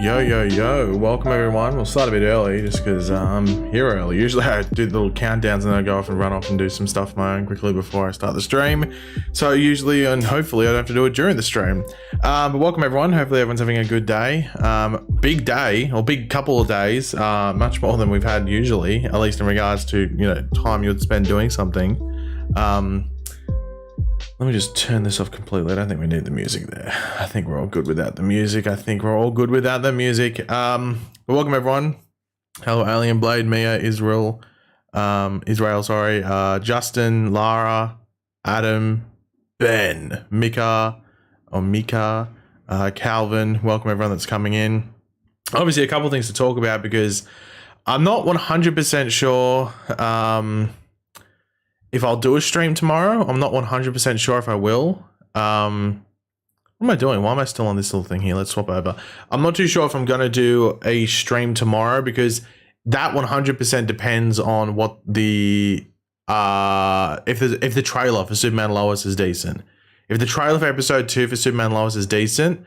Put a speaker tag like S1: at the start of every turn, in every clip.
S1: Yo, welcome everyone. We'll start a bit early just because I'm here early. Usually I do the little countdowns and then I go off and run off and do some stuff of my own quickly before I start the stream. So usually and hopefully I don't have to do it during the stream. But welcome everyone. Hopefully everyone's having a good day. Big day, or big couple of days, much more than we've had usually, at least in regards to, time you'd spend doing something. Let me just turn this off completely. I don't think we need the music there. I think we're all good without the music. But welcome everyone. Hello, Alien Blade, Mia, Israel, Justin, Lara, Adam, Ben, Mika, Calvin. Welcome everyone that's coming in. Obviously, a couple of things to talk about because I'm not 100% sure if I'll do a stream tomorrow. I'm not 100% sure if I will. What am I doing? Why am I still on this little thing here? Let's swap over. I'm not too sure if I'm going to do a stream tomorrow because that 100% depends on what the if the trailer for Superman Lois is decent. If the trailer for episode 2 for Superman Lois is decent,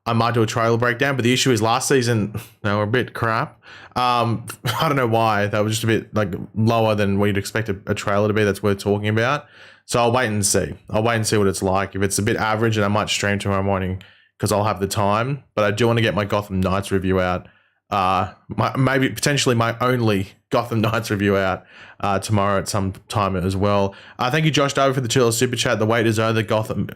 S1: I might do a trailer breakdown, but the issue is last season they were a bit crap. I don't know why. That was just a bit lower than what you'd expect a trailer to be that's worth talking about. So I'll wait and see. What it's like. If it's a bit average, then I might stream tomorrow morning because I'll have the time. But I do want to get my Gotham Knights review out. Potentially my only Gotham Knights review out tomorrow at some time as well. Thank you, Josh Dover, for the $2 super chat. The wait is over. Gotham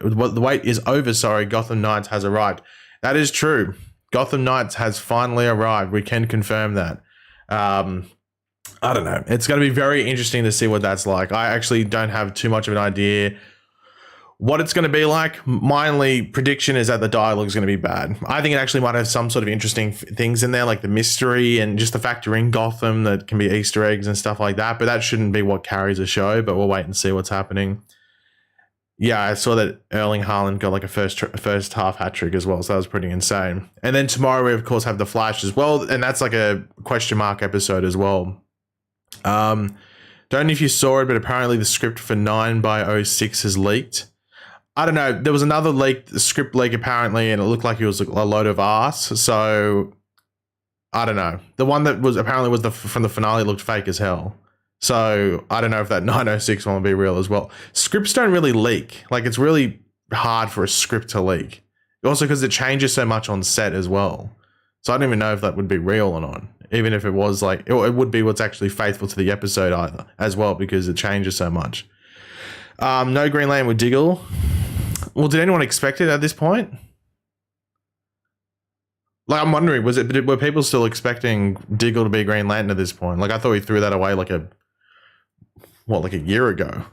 S1: Knights has arrived. That is true. Gotham Knights has finally arrived. We can confirm that. I don't know. It's going to be very interesting to see what that's like. I actually don't have too much of an idea what it's going to be like. My only prediction is that the dialogue is going to be bad. I think it actually might have some sort of interesting things in there, like the mystery and just the factor in Gotham that can be Easter eggs and stuff like that. But that shouldn't be what carries a show. But we'll wait and see what's happening. Yeah, I saw that Erling Haaland got like a first half hat trick as well, so that was pretty insane. And then tomorrow we of course have the Flash as well, and that's like a question mark episode as well. Don't know if you saw it, but apparently the script for 9/06 has leaked. I don't know. There was another script leak apparently, and it looked like it was a load of arse. So I don't know. The one that was apparently from the finale looked fake as hell. So I don't know if that 906 one will be real as well. Scripts don't really leak. It's really hard for a script to leak. Also because it changes so much on set as well. So I don't even know if that would be real or not. Even if it was it would be what's actually faithful to the episode either as well because it changes so much. No Green Lantern with Diggle. Well, did anyone expect it at this point? I'm wondering, were people still expecting Diggle to be Green Lantern at this point? I thought we threw that away a year ago?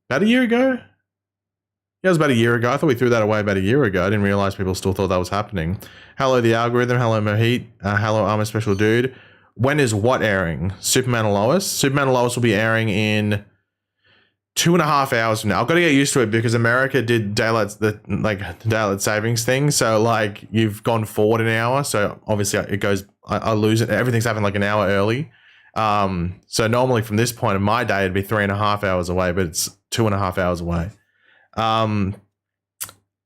S1: About a year ago? Yeah, it was about a year ago. I thought we threw that away about a year ago. I didn't realize people still thought that was happening. Hello, The Algorithm. Hello, Mohit. Hello, I'm a Special Dude. When is what airing? Superman and Lois? Superman and Lois will be airing in 2.5 hours from now. I've got to get used to it because America did daylight savings thing. So you've gone forward an hour. So obviously it goes, I lose it. Everything's happening an hour early. So normally from this point of my day, it'd be 3.5 hours away, but it's 2.5 hours away.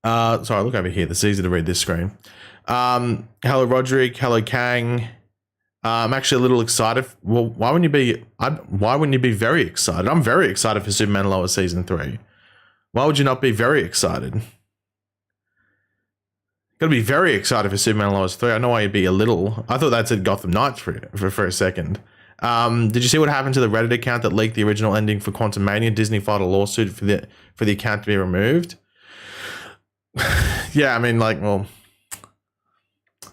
S1: Sorry, look over here. It's easy to read this screen. Hello, Roderick. Hello, Kang. I'm actually a little excited. Well, why wouldn't you be very excited? I'm very excited for Superman and Lois season 3. Why would you not be very excited? Got to be very excited for Superman and Lois 3. I know why you'd be a little. I thought that said Gotham Knights for a second. Did you see what happened to the Reddit account that leaked the original ending for Quantum Mania? Disney filed a lawsuit for the account to be removed. Yeah, I mean, well,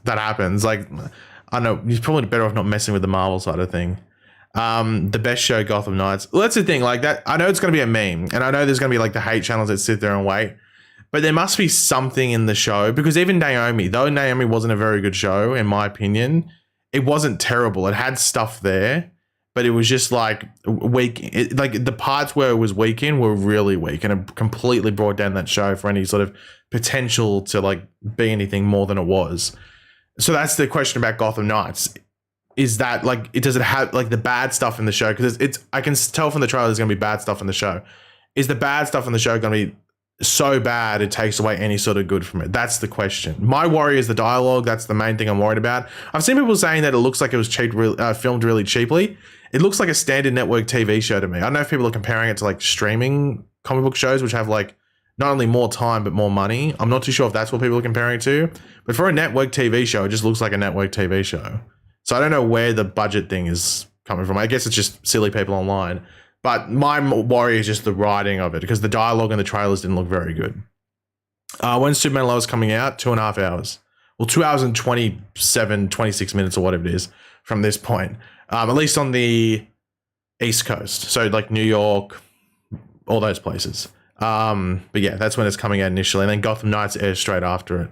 S1: that happens. I know you're probably better off not messing with the Marvel side of thing. The best show, Gotham Knights. Well, that's the thing. That I know it's going to be a meme, and I know there's going to be the hate channels that sit there and wait. But there must be something in the show because even Naomi, though Naomi wasn't a very good show in my opinion, it wasn't terrible. It had stuff there, but it was just weak. The parts where it was weak in were really weak, and it completely brought down that show for any sort of potential to be anything more than it was. So that's the question about Gotham Knights. Is that does it have the bad stuff in the show? Because I can tell from the trailer there's going to be bad stuff in the show. Is the bad stuff in the show going to be so bad it takes away any sort of good from it? That's the question. My worry is the dialogue. That's the main thing I'm worried about. I've seen people saying that it looks like it was filmed really cheaply. It looks like a standard network TV show to me. I don't know if people are comparing it to like streaming comic book shows, which have like not only more time but more money. I'm not too sure if that's what people are comparing it to. But for a network TV show, it just looks like a network TV show. So I don't know where the budget thing is coming from. I guess it's just silly people online. But my worry is just the writing of it, because the dialogue and the trailers didn't look very good. When Superman Lois coming out? 2.5 hours. Well, 2 hours and 26 minutes or whatever it is from this point. At least on the East Coast. So like New York, all those places. But yeah, that's when it's coming out initially. And then Gotham Knights airs straight after it.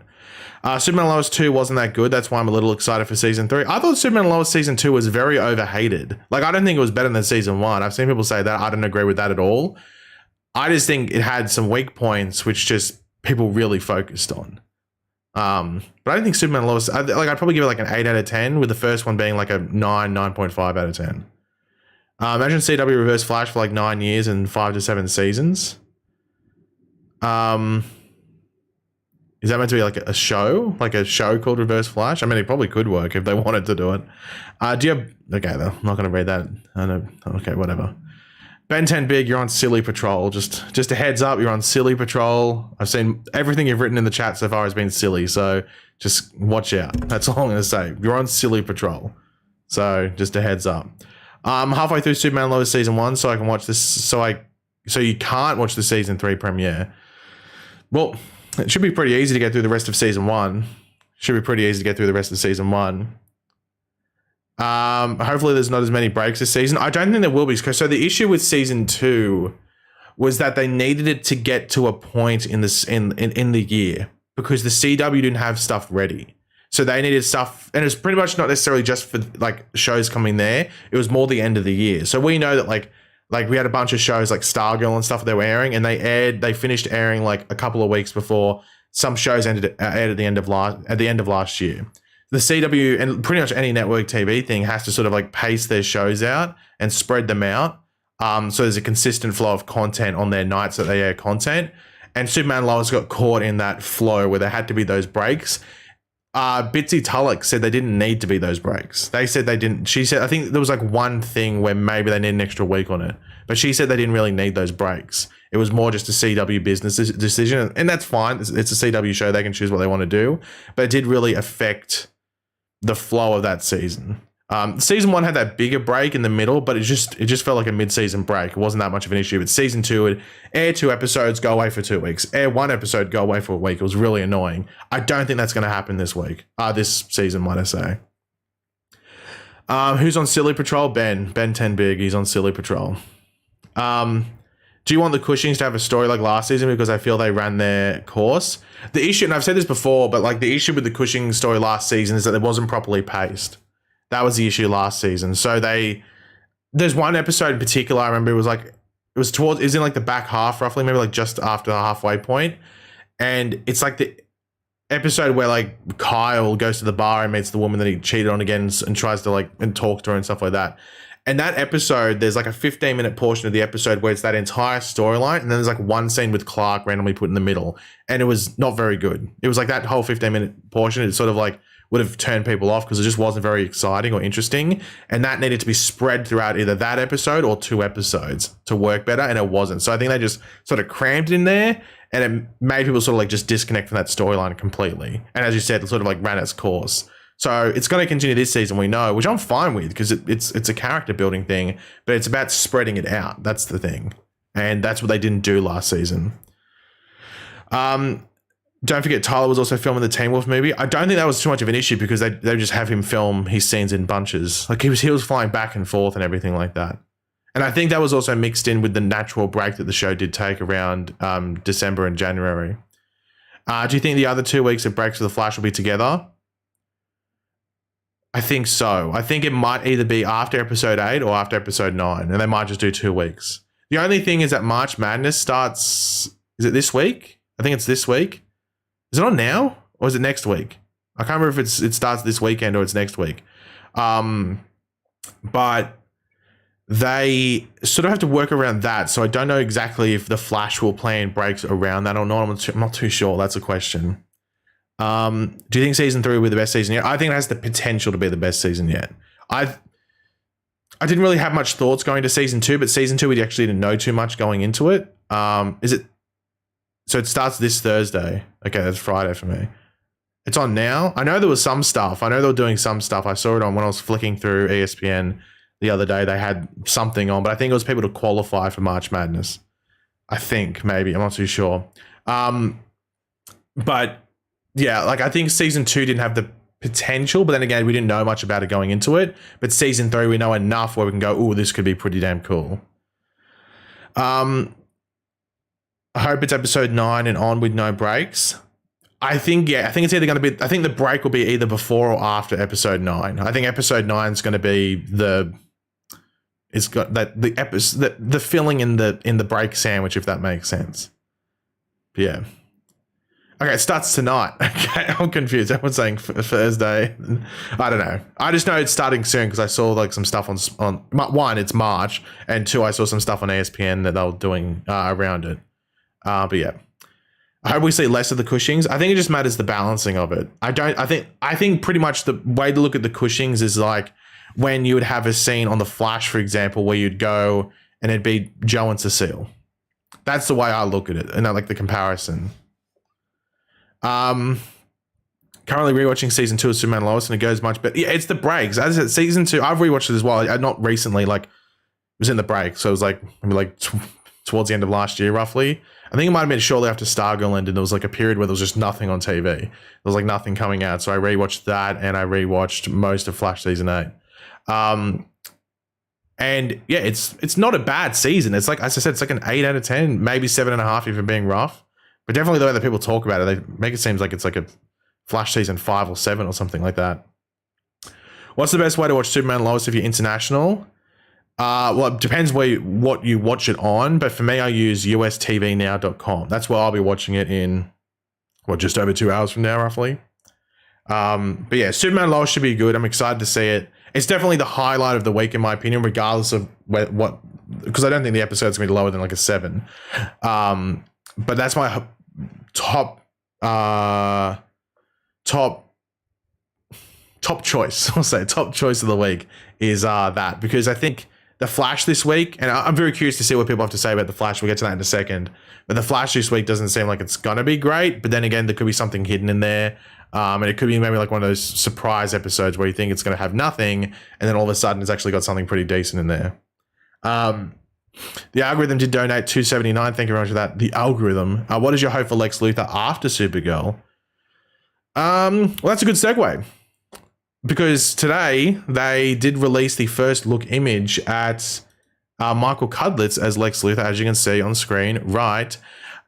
S1: Superman Lois 2 wasn't that good. That's why I'm a little excited for season 3. I thought Superman Lois season 2 was very overhated. Like, I don't think it was better than season 1. I've seen people say that. I don't agree with that at all. I just think it had some weak points, which just people really focused on. But I don't think Superman Lois, I'd probably give it like an 8 out of 10, with the first one being like a 9.5 out of 10. Imagine CW Reverse Flash for like 9 years and 5 to 7 seasons. Is that meant to be like a show? Like a show called Reverse Flash? I mean, it probably could work if they wanted to do it. Do you have... Okay, though. I'm not going to read that. I know. Okay, whatever. Ben 10 Big, you're on Silly Patrol. Just a heads up, you're on Silly Patrol. I've seen everything you've written in the chat so far has been silly, so just watch out. That's all I'm going to say. You're on Silly Patrol. So just a heads up. I'm halfway through Superman Lois season 1, so I can watch this. So you can't watch the season 3 premiere. Well, it should be pretty easy to get through the rest of season 1. Hopefully there's not as many breaks this season. I don't think there will be. So the issue with season 2 was that they needed it to get to a point in the year, because the CW didn't have stuff ready. So they needed stuff, and it's pretty much not necessarily just for like shows coming there. It was more the end of the year. So we know that like we had a bunch of shows like Stargirl and stuff they were airing, and they finished airing like a couple of weeks before some shows aired at the end of last year. The CW and pretty much any network TV thing has to sort of like pace their shows out and spread them out. So there's a consistent flow of content on their nights that they air content. And Superman Lois got caught in that flow where there had to be those breaks. Bitsy Tulloch said they didn't need to be those breaks. They said they didn't. She said, I think there was like one thing where maybe they need an extra week on it, but she said they didn't really need those breaks. It was more just a CW business decision, and that's fine. It's a CW show. They can choose what they want to do, but it did really affect the flow of that season. Season 1 had that bigger break in the middle, but it just felt like a mid-season break. It wasn't that much of an issue. But season 2 would air 2 episodes, go away for 2 weeks. Air 1 episode, go away for a week. It was really annoying. I don't think that's going to happen this week. This season, might I say. Who's on Silly Patrol? Ben 10 Big. He's on Silly Patrol. Do you want the Cushings to have a story like last season? Because I feel they ran their course. The issue, and I've said this before, but like the issue with the Cushing story last season is that it wasn't properly paced. That was the issue last season. So there's one episode in particular I remember it was in like the back half roughly, maybe like just after the halfway point. And it's like the episode where like Kyle goes to the bar and meets the woman that he cheated on again and tries to like and talk to her and stuff like that. And that episode, there's like a 15-minute portion of the episode where it's that entire storyline, and then there's like one scene with Clark randomly put in the middle, and it was not very good. It was like that whole 15-minute portion, it sort of like would have turned people off because it just wasn't very exciting or interesting, and that needed to be spread throughout either that episode or 2 episodes to work better, and it wasn't. So I think they just sort of crammed it in there, and it made people sort of like just disconnect from that storyline completely. And as you said, it sort of like ran its course. So it's going to continue this season, we know, which I'm fine with because it's a character building thing, but it's about spreading it out. That's the thing. And that's what they didn't do last season. Don't forget, Tyler was also filming the Teen Wolf movie. I don't think that was too much of an issue because they just have him film his scenes in bunches. Like he was flying back and forth and everything like that. And I think that was also mixed in with the natural break that the show did take around December and January. Do you think the other 2 weeks of breaks for The Flash will be together? I think so. I think it might either be after episode 8 or after episode 9, and they might just do 2 weeks. The only thing is that March Madness starts, is it this week? I think it's this week. Is it on now or is it next week? I can't remember if it starts this weekend or it's next week. But they sort of have to work around that. So I don't know exactly if the Flash will play in breaks around that or not. I'm not too sure. That's a question. Do you think season 3 will be the best season yet? I think it has the potential to be the best season yet. I didn't really have much thoughts going to season 2, but season 2 we actually didn't know too much going into it. Is it? So it starts this Thursday. Okay, that's Friday for me. It's on now. I know there was some stuff. I know they were doing some stuff. I saw it on when I was flicking through ESPN the other day. They had something on, but I think it was people to qualify for March Madness. I think maybe. I'm not too sure. But yeah, like I think season 2 didn't have the potential, but then again, we didn't know much about it going into it. But season 3, we know enough where we can go, oh, this could be pretty damn cool. I hope it's episode 9 and on with no breaks. I think it's either going to be, I think the break will be either before or after episode 9. I think episode 9 is going to be it's got that the episode, the filling in the break sandwich, if that makes sense. Yeah. Okay, it starts tonight. Okay, I'm confused. Everyone's saying Thursday. I don't know. I just know it's starting soon because I saw like some stuff on one, it's March, and 2, I saw some stuff on ESPN that they were doing around it. But yeah. I hope we see less of the Cushings. I think it just matters the balancing of it. I think pretty much the way to look at the Cushings is like when you would have a scene on The Flash, for example, where you'd go and it'd be Joe and Cecile. That's the way I look at it, and I like the comparison. Currently rewatching season 2 of Superman Lois, and it goes much better. Yeah, it's the breaks. As I said, season 2, I've rewatched it as well. Not recently, like it was in the break, so it was like maybe towards the end of last year, roughly. I think it might have been shortly after Stargirl ended. There was like a period where there was just nothing on TV. There was like nothing coming out. So I rewatched that, and I rewatched most of Flash season 8. And yeah, it's not a bad season. It's like, as I said, it's like an 8 out of 10, maybe 7.5 if you're being rough. But definitely the way that people talk about it, they make it seem like it's like a Flash season 5 or 7 or something like that. What's the best way to watch Superman Lois if you're international? Well, it depends what you watch it on, but for me, I use ustvnow.com. That's where I'll be watching it in, just over 2 hours from now, roughly. But yeah, Superman Lois should be good. I'm excited to see it. It's definitely the highlight of the week, in my opinion, regardless of what, because I don't think the episode's going to be lower than like a 7. But that's my top choice. I'll say top choice of the week is that, because I think The Flash this week, and I'm very curious to see what people have to say about The Flash. We'll get to that in a second. But The Flash this week doesn't seem like it's going to be great. But then again, there could be something hidden in there. And it could be maybe like one of those surprise episodes where you think it's going to have nothing, and then all of a sudden it's actually got something pretty decent in there. The algorithm did donate $2.79. Thank you very much for that. The algorithm. What is your hope for Lex Luthor after Supergirl? Well, that's a good segue, because today they did release the first look image at Michael Cudlitz as Lex Luthor, as you can see on screen right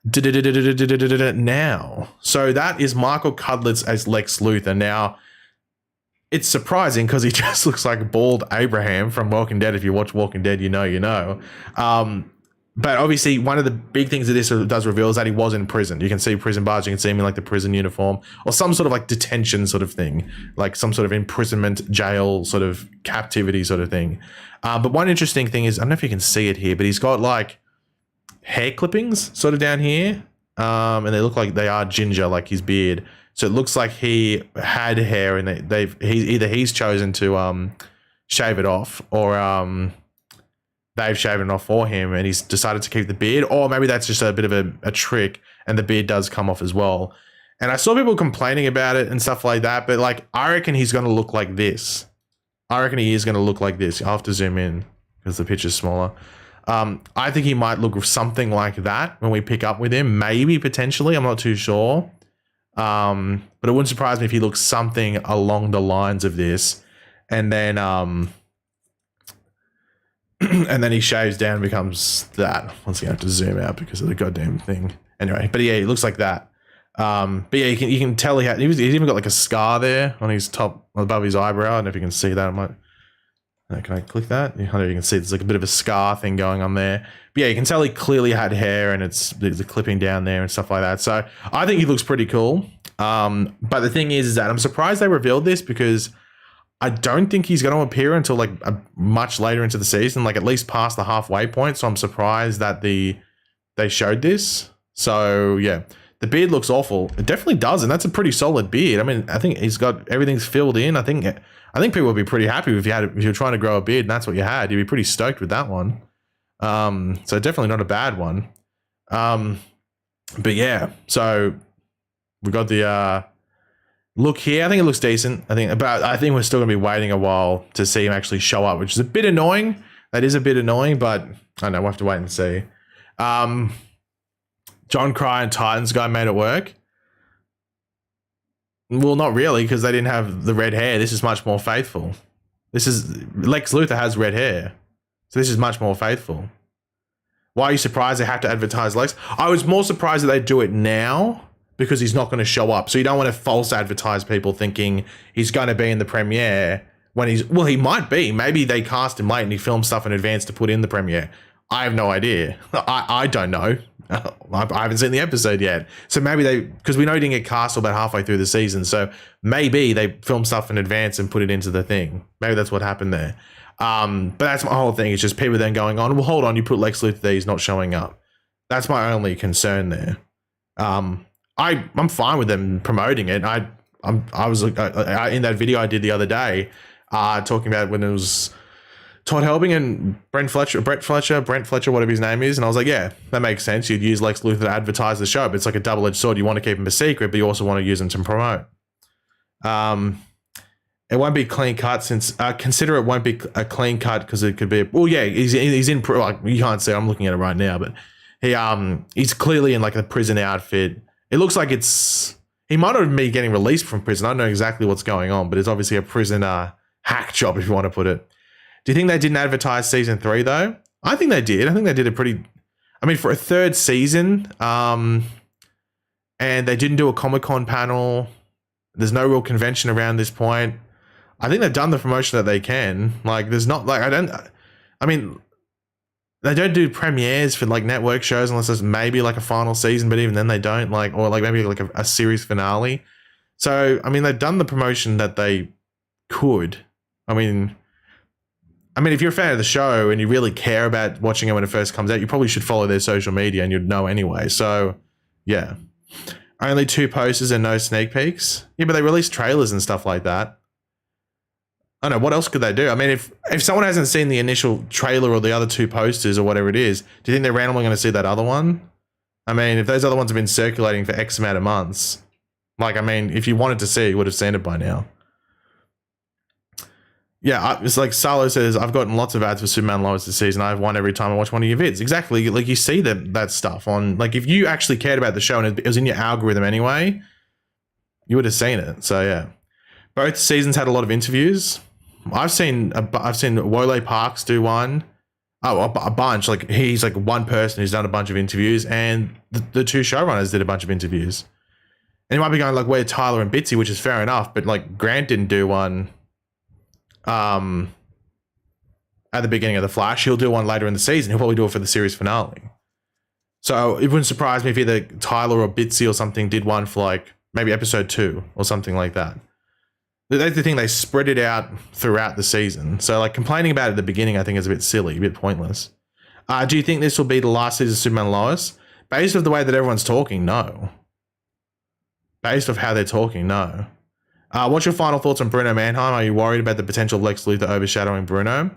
S1: now. So that is Michael Cudlitz as Lex Luthor. Now, it's surprising because he just looks like bald Abraham from Walking Dead. If you watch Walking Dead, you know. But obviously, one of the big things that this does reveal is that he was in prison. You can see prison bars. You can see him in like the prison uniform or some sort of like detention sort of thing, like some sort of imprisonment, jail, sort of captivity sort of thing. But one interesting thing is, I don't know if you can see it here, but he's got like hair clippings sort of down here. And they look like they are ginger, like his beard. So it looks like he had hair, and he's chosen to shave it off, or they've shaven it off for him, and he's decided to keep the beard, or maybe that's just a bit of a trick, and the beard does come off as well. And I saw people complaining about it and stuff like that, but like I reckon he's going to look like this. I reckon he is going to look like this. I'll have to zoom in because the picture's smaller. I think he might look something like that when we pick up with him, maybe potentially. I'm not too sure. But it wouldn't surprise me if he looks something along the lines of this, and then and then he shaves down and becomes that. Once again, I have to zoom out because of the goddamn thing. Anyway, but yeah, he looks like that. But yeah, you can tell he's even got like a scar there on his top above his eyebrow. I don't know if you can see that. Can I click that? I don't know if you can see there's like a bit of a scar thing going on there. But yeah, you can tell he clearly had hair, and there's a clipping down there and stuff like that. So I think he looks pretty cool. But the thing is that I'm surprised they revealed this, because I don't think he's going to appear until like much later into the season, like at least past the halfway point. So I'm surprised that they showed this. So yeah, the beard looks awful. It definitely does, and that's a pretty solid beard. I mean, I think he's got everything's filled in. I think people would be pretty happy if you're trying to grow a beard and that's what you had. You'd be pretty stoked with that one. So definitely not a bad one. But yeah, so we got the look here. I think it looks decent. I think we're still gonna be waiting a while to see him actually show up, which is a bit annoying. That is a bit annoying, but I don't know, we'll have to wait and see. John Cryer and Titans guy made it work. Well, not really, because they didn't have the red hair. This is much more faithful. Lex Luthor has red hair, so this is much more faithful. Why are you surprised they have to advertise Lex? I was more surprised that they do it now because he's not going to show up. So you don't want to false advertise people thinking he's going to be in the premiere when he might be. Maybe they cast him late and he filmed stuff in advance to put in the premiere. I have no idea. I don't know. I haven't seen the episode yet. So maybe because we know he didn't get cast till about halfway through the season. So maybe they filmed stuff in advance and put it into the thing. Maybe that's what happened there. But that's my whole thing. It's just people then going on, well, hold on, you put Lex Luthor there, he's not showing up. That's my only concern there. I'm fine with them promoting it. I was in that video I did the other day, talking about when it was Todd Helbing and Brent Fletcher, whatever his name is. And I was like, yeah, that makes sense. You'd use Lex Luthor to advertise the show, but it's like a double-edged sword. You want to keep him a secret, but you also want to use him to promote. It won't be clean cut since consider it won't be a clean cut because it could be. Well, yeah, he's in. Like, you can't see. I'm looking at it right now, but he's clearly in like a prison outfit. It looks like he might have been getting released from prison. I don't know exactly what's going on, but it's obviously a prison hack job, if you want to put it. Do you think they didn't advertise season 3 though? I think they did. I think they did a pretty. I mean, for a third season, and they didn't do a Comic-Con panel. There's no real convention around this point. I think they've done the promotion that they can. Like, there's not like I mean, they don't do premieres for like network shows unless there's maybe like a final season, but even then they don't, like, or like maybe like a series finale. So I mean, they've done the promotion that they could. I mean, if you're a fan of the show and you really care about watching it when it first comes out, you probably should follow their social media and you'd know anyway. So yeah, only 2 posters and no sneak peeks. Yeah, but they release trailers and stuff like that. I don't know, what else could they do? I mean, if someone hasn't seen the initial trailer or the other 2 posters or whatever it is, do you think they're randomly going to see that other one? I mean, if those other ones have been circulating for X amount of months, like, I mean, if you wanted to see it, you would have seen it by now. Yeah, it's like Salo says, I've gotten lots of ads for Superman and Lois this season. I have one every time I watch one of your vids. Exactly, like you see that stuff on, like, if you actually cared about the show and it was in your algorithm anyway, you would have seen it. So yeah, both seasons had a lot of interviews. I've seen Wole Parks do one. A bunch. Like, he's like one person who's done a bunch of interviews, and the 2 showrunners did a bunch of interviews. And you might be going like, where Tyler and Bitsy, which is fair enough, but like Grant didn't do one at the beginning of The Flash. He'll do one later in the season. He'll probably do it for the series finale. So it wouldn't surprise me if either Tyler or Bitsy or something did one for like maybe episode 2 or something like that. That's the thing, they spread it out throughout the season. So like complaining about it at the beginning, I think is a bit silly, a bit pointless. Do you think this will be the last season of Superman and Lois? Based off the way that everyone's talking, no. Based off how they're talking, no. What's your final thoughts on Bruno Mannheim? Are you worried about the potential of Lex Luthor overshadowing Bruno?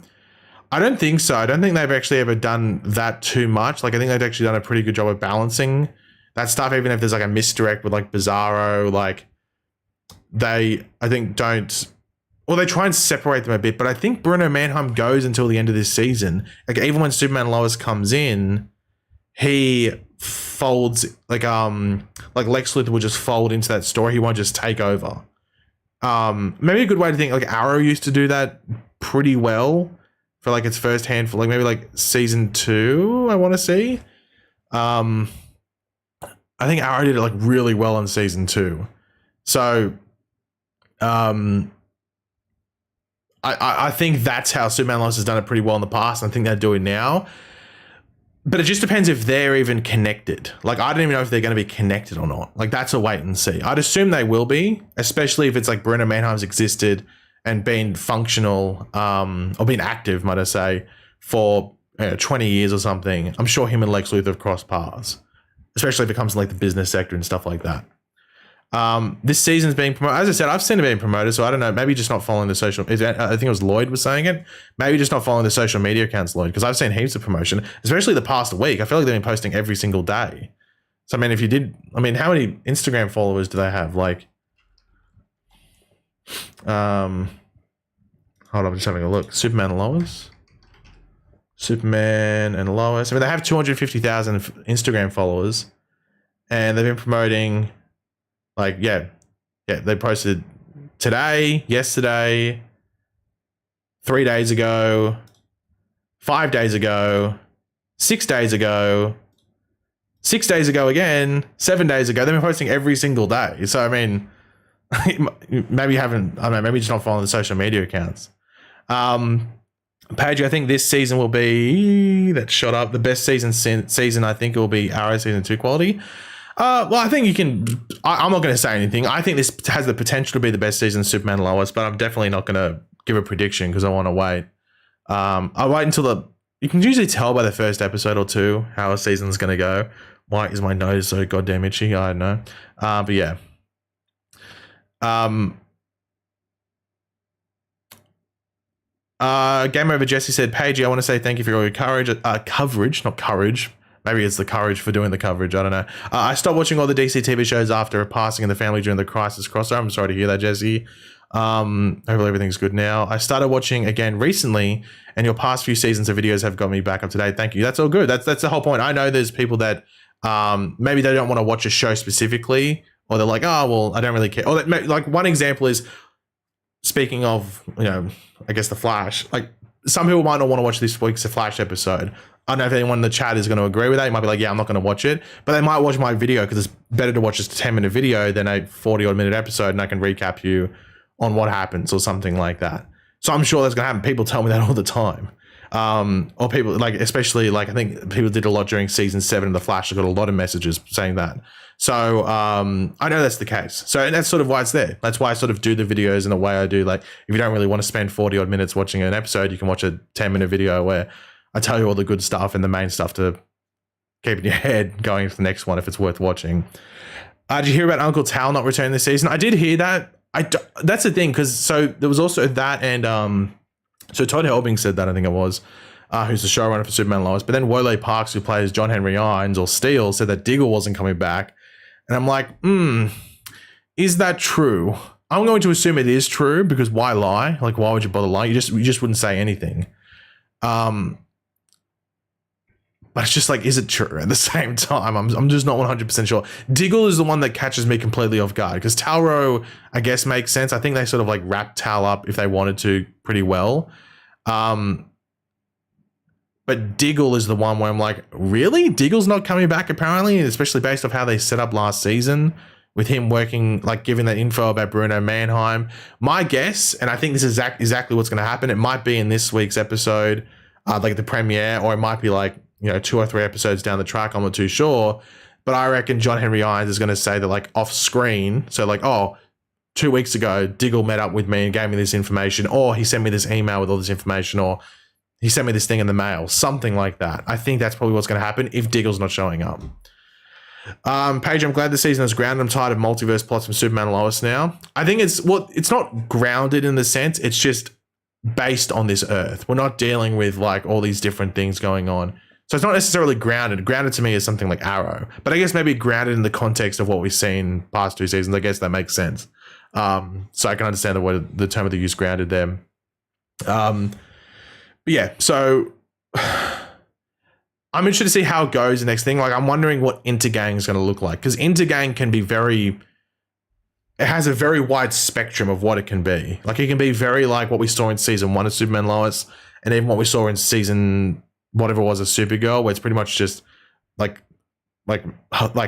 S1: I don't think so. I don't think they've actually ever done that too much. Like, I think they've actually done a pretty good job of balancing that stuff, even if there's like a misdirect with like Bizarro, like they, I think, don't, or they try and separate them a bit, but I think Bruno Mannheim goes until the end of this season. Like, even when Superman and Lois comes in, he folds, like Lex Luthor will just fold into that story. He won't just take over. Maybe a good way to think, like Arrow used to do that pretty well for like its first handful, like maybe like season 2, I want to see. I think Arrow did it like really well in season 2. So I think that's how Superman Lois has done it pretty well in the past, and I think they'll do it now. But it just depends if they're even connected. Like, I don't even know if they're going to be connected or not. Like, that's a wait and see. I'd assume they will be, especially if it's like Bruno Mannheim's existed and been functional, or been active, might I say, for 20 years or something, I'm sure him and Lex Luthor have crossed paths, especially if it comes to like the business sector and stuff like that. This season's being promoted. As I said, I've seen it being promoted, so I don't know. Maybe just not following the social. I think it was Lloyd was saying it. Maybe just not following the social media accounts, Lloyd, because I've seen heaps of promotion, especially the past week. I feel like they've been posting every single day. So I mean, how many Instagram followers do they have? Like, hold on, I'm just having a look. Superman and Lois. I mean, they have 250,000 Instagram followers, and they've been promoting. Like, yeah, they posted today, yesterday, 3 days ago, 5 days ago, 6 days ago, 6 days ago again, 7 days ago. They've been posting every single day. So, I mean, maybe you haven't, I don't know, maybe just not following the social media accounts. Paige, I think this season will be, that shot up, the best season, I think it will be Arrow Season 2 quality. Well, I think you can. I'm not going to say anything. I think this has the potential to be the best season of Superman and Lois, but I'm definitely not going to give a prediction because I want to wait. I'll wait until you can usually tell by the first episode or two how a season's going to go. Why is my nose so goddamn itchy? I don't know. But yeah. Game Over Jesse said, Paige, I want to say thank you for all your coverage, not courage. Maybe it's the courage for doing the coverage. I don't know. I stopped watching all the DCTV shows after a passing in the family during the Crisis crossover. I'm sorry to hear that, Jesse. Hopefully everything's good now. I started watching again recently, and your past few seasons of videos have got me back up to date. Thank you. That's all good. That's the whole point. I know there's people that maybe they don't want to watch a show specifically, or they're like, oh, well, I don't really care. Or like one example is, speaking of, I guess the Flash, like some people might not want to watch this week's Flash episode. I don't know if anyone in the chat is going to agree with that. You might be like, yeah, I'm not going to watch it. But they might watch my video because it's better to watch just a 10-minute video than a 40-odd minute episode, and I can recap you on what happens or something like that. So I'm sure that's going to happen. People tell me that all the time. Or people, like, especially, like, I think people did a lot during season 7 of The Flash. I got a lot of messages saying that. So I know that's the case. So, and that's sort of why it's there. That's why I sort of do the videos in the way I do. Like, if you don't really want to spend 40-odd minutes watching an episode, you can watch a 10-minute video where I tell you all the good stuff and the main stuff to keep in your head going into the next one if it's worth watching. Did you hear about Uncle Tal not returning this season? I did hear that. That's the thing, because so there was also that, and so Todd Helbing said that, I think it was, who's the showrunner for Superman and Lois. But then Wole Parks, who plays John Henry Irons or Steel, said that Diggle wasn't coming back. And I'm like, is that true? I'm going to assume it is true, because why lie? Like, why would you bother lying? You just wouldn't say anything. But it's just like, is it true? At the same time, I'm just not 100% sure. Diggle is the one that catches me completely off guard, because Talro, I guess, makes sense. I think they sort of like wrapped Tal up, if they wanted to, pretty well. But Diggle is the one where I'm like, really? Diggle's not coming back, apparently, especially based off how they set up last season with him working, like giving that info about Bruno Mannheim. My guess, and I think this is exactly what's going to happen, it might be in this week's episode, like the premiere, or it might be like, 2 or 3 episodes down the track. I'm not too sure, but I reckon John Henry Irons is going to say that, like, off screen. So like, 2 weeks ago, Diggle met up with me and gave me this information, or he sent me this email with all this information, or he sent me this thing in the mail, something like that. I think that's probably what's going to happen if Diggle's not showing up. Paige, I'm glad the season is grounded. I'm tired of multiverse plots from Superman and Lois now. I think it's not grounded in the sense, it's just based on this Earth. We're not dealing with like all these different things going on. So it's not necessarily grounded. Grounded to me is something like Arrow, but I guess maybe grounded in the context of what we've seen past 2 seasons. I guess that makes sense. So I can understand the term of the use, grounded there. But yeah, so I'm interested to see how it goes the next thing. Like, I'm wondering what Intergang is going to look like, because Intergang can be it has a very wide spectrum of what it can be. Like, it can be very like what we saw in season 1 of Superman Lois, and even what we saw in season whatever it was of Supergirl, where it's pretty much just like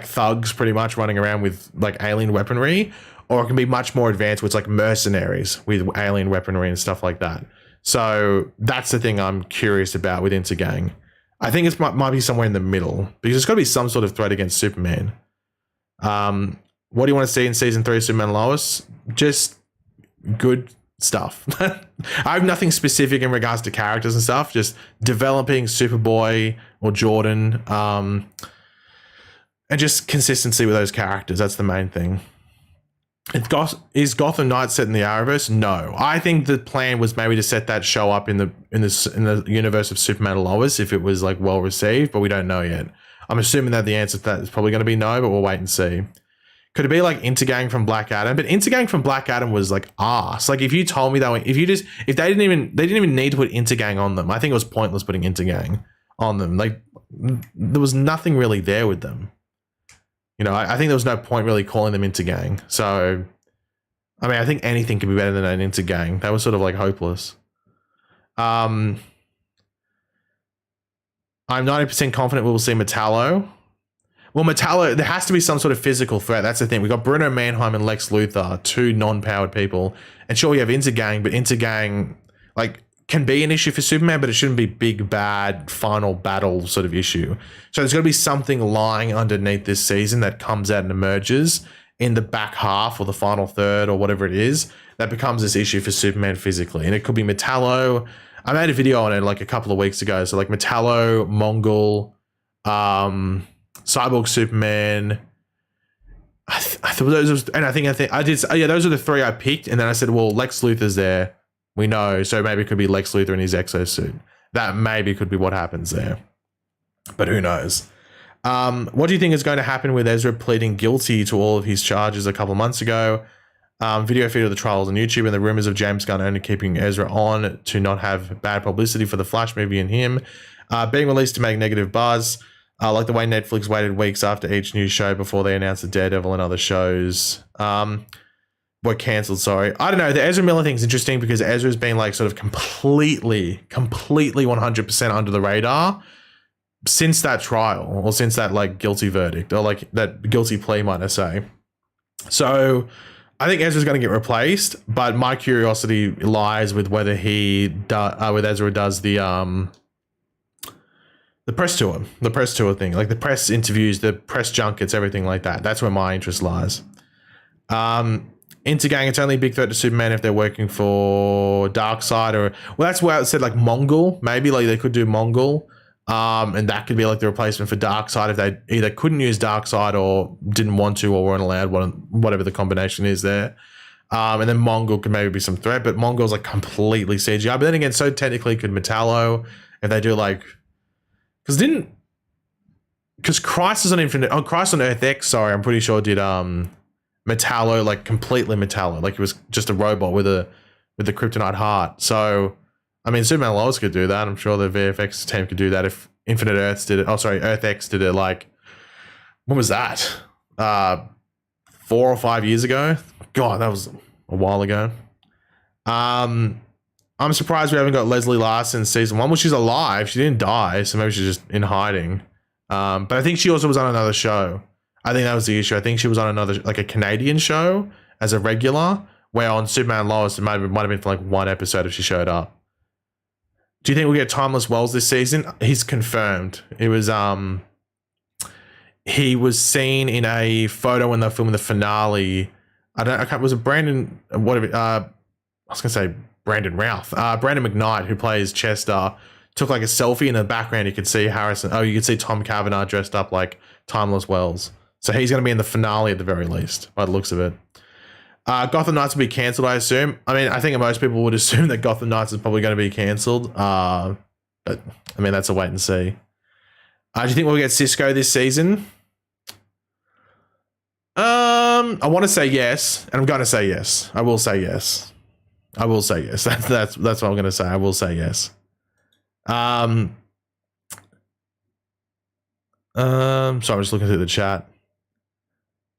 S1: thugs pretty much running around with like alien weaponry, or it can be much more advanced with like mercenaries with alien weaponry and stuff like that. So that's the thing I'm curious about with Intergang. I think it might be somewhere in the middle, because there's got to be some sort of threat against Superman. What do you want to see in season 3 of Superman and Lois? Just good stuff. I have nothing specific in regards to characters and stuff, just developing Superboy or Jordan, and just consistency with those characters. That's the main thing. Is Gotham Knights set in the Arrowverse? No. I think the plan was maybe to set that show up in the universe of Superman and Lois if it was like well received, but we don't know yet. I'm assuming that the answer to that is probably going to be no, but we'll wait and see. Could it be like Intergang from Black Adam? But Intergang from Black Adam was like arse. Like if you told me that, if they didn't even need to put Intergang on them, I think it was pointless putting Intergang on them. Like there was nothing really there with them. You know, I think there was no point really calling them Intergang. So, I mean, I think anything could be better than an Intergang. That was sort of like hopeless. I'm 90% confident we will see Metallo. Well, Metallo, there has to be some sort of physical threat. That's the thing. We got Bruno Mannheim and Lex Luthor, two non-powered people. And sure, we have Intergang, but Intergang, like, can be an issue for Superman, but it shouldn't be big, bad, final battle sort of issue. So there's got to be something lying underneath this season that comes out and emerges in the back half or the final third or whatever it is that becomes this issue for Superman physically. And it could be Metallo. I made a video on it like a couple of weeks ago. So like Metallo, Mongol, Cyborg Superman. I thought those was, and I think I did. Yeah, those are the three I picked. And then I said, well, Lex Luthor's there. We know, so maybe it could be Lex Luthor in his exosuit. That maybe could be what happens there. But who knows? What do you think is going to happen with Ezra pleading guilty to all of his charges a couple of months ago? Video feed of the trials on YouTube and the rumors of James Gunn only keeping Ezra on to not have bad publicity for the Flash movie and him. Being released to make negative buzz. Like the way Netflix waited weeks after each new show before they announced the Daredevil and other shows. Were cancelled, sorry. I don't know. The Ezra Miller thing's interesting because Ezra's been like sort of completely 100% under the radar since that trial or since that like guilty verdict or like that guilty plea, might I say. So I think Ezra's going to get replaced, but my curiosity lies with whether with Ezra does the press tour thing, like the press interviews, the press junkets, everything like that. That's where my interest lies. Intergang, it's only a big threat to Superman if they're working for Darkseid or... Well, that's where I said like Mongol. Maybe like they could do Mongol. And that could be like the replacement for Darkseid if they either couldn't use Darkseid or didn't want to or weren't allowed, whatever the combination is there. And then Mongol could maybe be some threat, but Mongol's like completely CGI. But then again, so technically could Metallo if they do like... Because Crisis on Infinite... Oh, Crisis on Earth X, sorry, I'm pretty sure did... Metallo, like completely Metallo, like it was just a robot with the kryptonite heart. So, I mean, Superman and Lois could do that. I'm sure the VFX team could do that if Infinite Earths did it. Oh, sorry, Earth X did it. Like, when was that? 4 or 5 years ago. God, that was a while ago. I'm surprised we haven't got Leslie Larson season 1. Well, she's alive. She didn't die, so maybe she's just in hiding. But I think she also was on another show. I think that was the issue. I think she was on another, like a Canadian show as a regular, where on Superman and Lois, it might have been for like one episode if she showed up. Do you think we'll get Timeless Wells this season? He's confirmed. It was, he was seen in a photo when they were filming the finale. Was it Brandon, whatever, I was going to say Brandon Routh. Brandon McKnight, who plays Chester, took like a selfie in the background. You could see Harrison. Oh, you could see Tom Cavanaugh dressed up like Timeless Wells. So he's going to be in the finale at the very least, by the looks of it. Gotham Knights will be cancelled, I assume. I mean, I think most people would assume that Gotham Knights is probably going to be cancelled. But, I mean, that's a wait and see. Do you think we'll get Cisco this season? I want to say yes, and I'm going to say yes. I will say yes. That's what I'm going to say. I will say yes. Sorry, I'm just looking through the chat.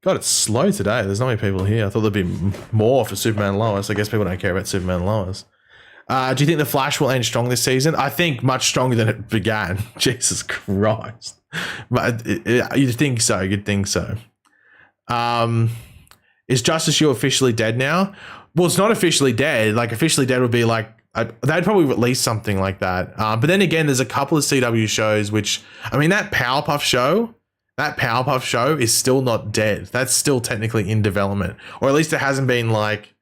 S1: God, it's slow today. There's not many people here. I thought there'd be more for Superman and Lois. I guess people don't care about Superman and Lois. Do you think The Flash will end strong this season? I think much stronger than it began. Jesus Christ. But you'd think so. You'd think so. Is Justice You officially dead now? Well, it's not officially dead. Like, officially dead would be like, they'd probably release something like that. But then again, there's a couple of CW shows which, I mean, that Powerpuff show is still not dead. That's still technically in development. Or at least it hasn't been like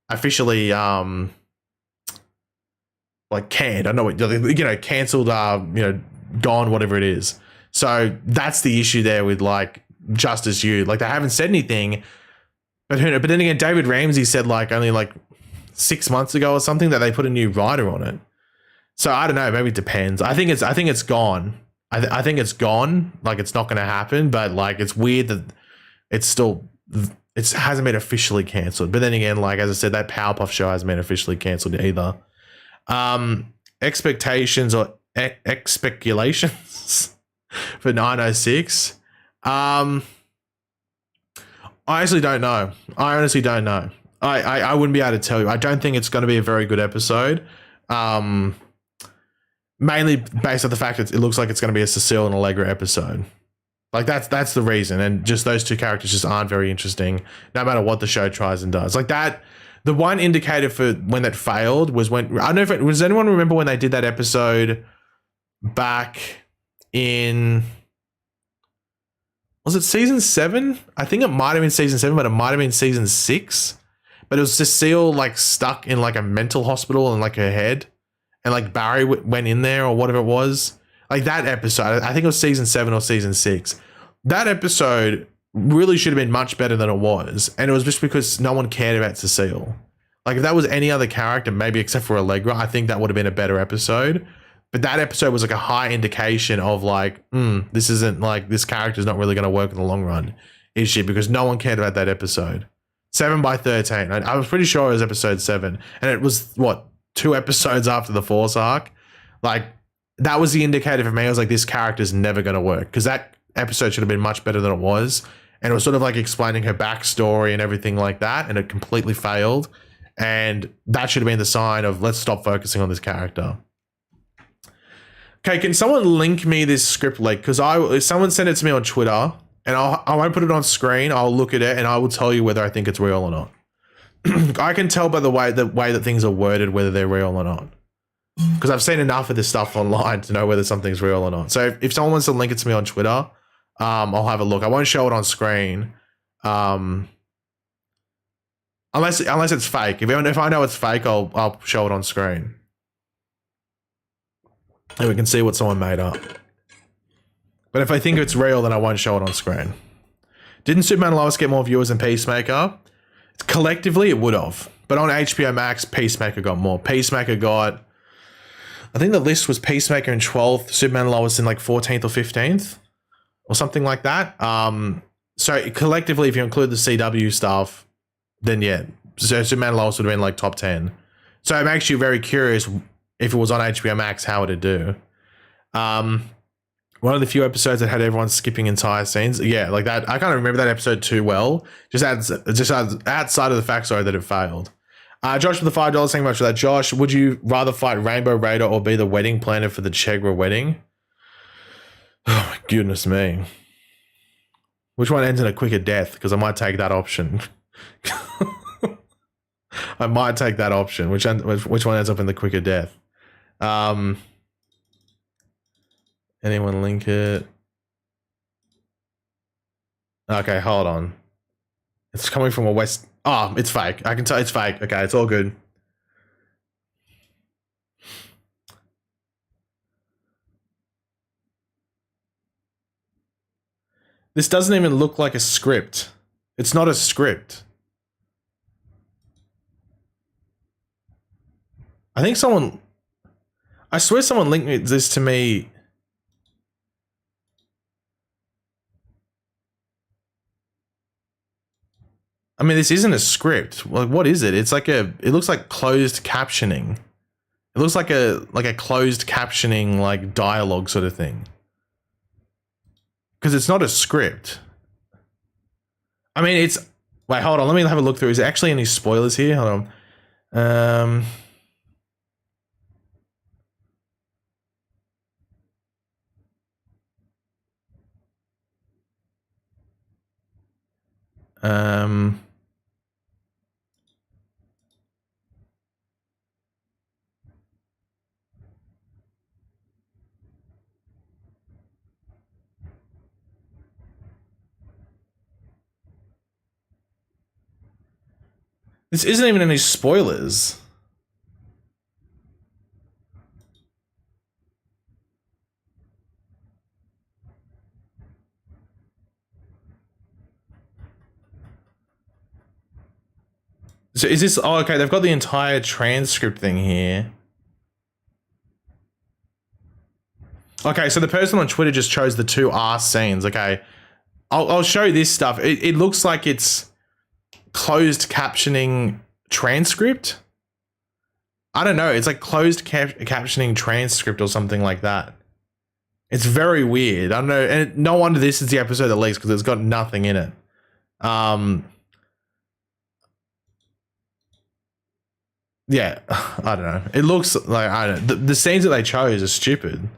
S1: officially like canned. I know what, cancelled, gone, whatever it is. So that's the issue there with like Justice You. Like they haven't said anything, but then again, David Ramsey said like only like 6 months ago or something that they put a new writer on it. So I don't know. Maybe it depends. I think it's gone. I think it's gone. Like it's not going to happen. But like it's weird that it hasn't been officially cancelled. But then again, like as I said, that Powerpuff show hasn't been officially cancelled either. Expectations or expeculations for 906. I actually don't know. I honestly don't know. I wouldn't be able to tell you. I don't think it's going to be a very good episode. Mainly based on the fact that it looks like it's going to be a Cecile and Allegra episode. Like that's the reason, and just those two characters just aren't very interesting, no matter what the show tries and does. Like that, the one indicator for when that failed was when I don't know if does anyone remember when they did that episode back in, was it season 7? I think it might have been season 7, but it might have been season 6. But it was Cecile like stuck in like a mental hospital and like her head, and like Barry went in there or whatever it was. Like that episode, I think it was season 7 or season 6. That episode really should have been much better than it was. And it was just because no one cared about Cecile. Like if that was any other character, maybe except for Allegra, I think that would have been a better episode. But that episode was like a high indication of like, this isn't like, this character's not really going to work in the long run, is she? Because no one cared about that episode. 7 by 13. I was pretty sure it was episode 7. And it was, 2 episodes after the Force arc? Like, that was the indicator for me. I was like, this character's never going to work. Because that episode should have been much better than it was. And it was sort of like explaining her backstory and everything like that. And it completely failed. And that should have been the sign of, let's stop focusing on this character. Okay, can someone link me this script leak? Because someone sent it to me on Twitter. And I won't put it on screen. I'll look at it and I will tell you whether I think it's real or not. I can tell by the way that things are worded whether they're real or not. Because I've seen enough of this stuff online to know whether something's real or not. So if someone wants to link it to me on Twitter, I'll have a look. I won't show it on screen, unless it's fake. If I know it's fake, I'll show it on screen, and we can see what someone made up. But if I think it's real, then I won't show it on screen. Didn't Superman and Lois get more viewers than Peacemaker? Collectively, it would have. But on HBO Max, Peacemaker got more. Peacemaker got, I think the list was Peacemaker in 12th, Superman and Lois in like 14th or 15th or something like that. So collectively, if you include the CW stuff, then yeah, so Superman and Lois would have been like top 10. So it makes you very curious if it was on HBO Max, how would it do? One of the few episodes that had everyone skipping entire scenes. Yeah, like that. I can't remember that episode too well. Just outside of the fact, sorry, that it failed. Josh with the $5. Thank you much for that. Josh, would you rather fight Rainbow Raider or be the wedding planner for the Chegra wedding? Oh my goodness me. Which one ends in a quicker death? Because I might take that option. I might take that option. Which one ends up in the quicker death? Anyone link it? Okay, hold on. It's coming from a west. Oh, it's fake. I can tell it's fake. Okay, it's all good. This doesn't even look like a script. It's not a script. I think I swear someone linked this to me. I mean, this isn't a script. Like, what is it? It's like it looks like closed captioning. It looks like a closed captioning, like dialogue sort of thing. Because it's not a script. I mean, wait, hold on. Let me have a look through. Is there actually any spoilers here? Hold on. This isn't even any spoilers. So is this... Oh, okay, they've got the entire transcript thing here. Okay, so the person on Twitter just chose the 2 arse scenes. Okay, I'll show you this stuff. It looks like it's closed captioning transcript. I don't know. It's like closed captioning transcript or something like that. It's very weird. I don't know. And no wonder this is the episode that leaks because it's got nothing in it. Yeah, I don't know. It looks like, I don't know. The scenes that they chose are stupid.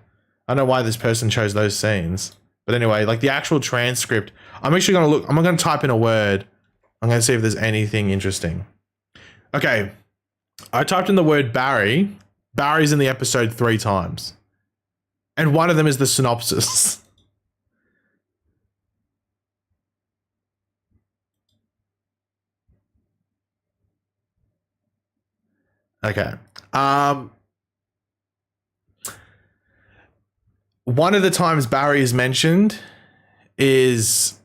S1: I don't know why this person chose those scenes. But anyway, like the actual transcript, I'm actually going to look, I'm going to type in a word. I'm going to see if there's anything interesting. Okay. I typed in the word Barry. Barry's in the episode 3 times. And one of them is the synopsis. Okay. One of the times Barry is mentioned is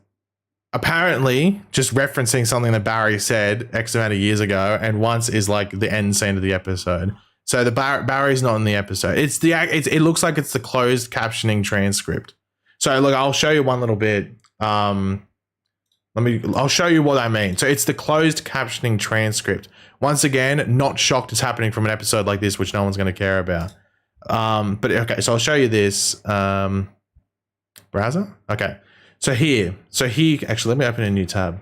S1: apparently just referencing something that Barry said X amount of years ago, and once is like the end scene of the episode. So the Barry's not in the episode. It looks like it's the closed captioning transcript. So look, I'll show you one little bit. I'll show you what I mean. So it's the closed captioning transcript. Once again, not shocked it's happening from an episode like this, which no one's going to care about. But okay, so I'll show you this. Browser? Okay. So here, actually, let me open a new tab.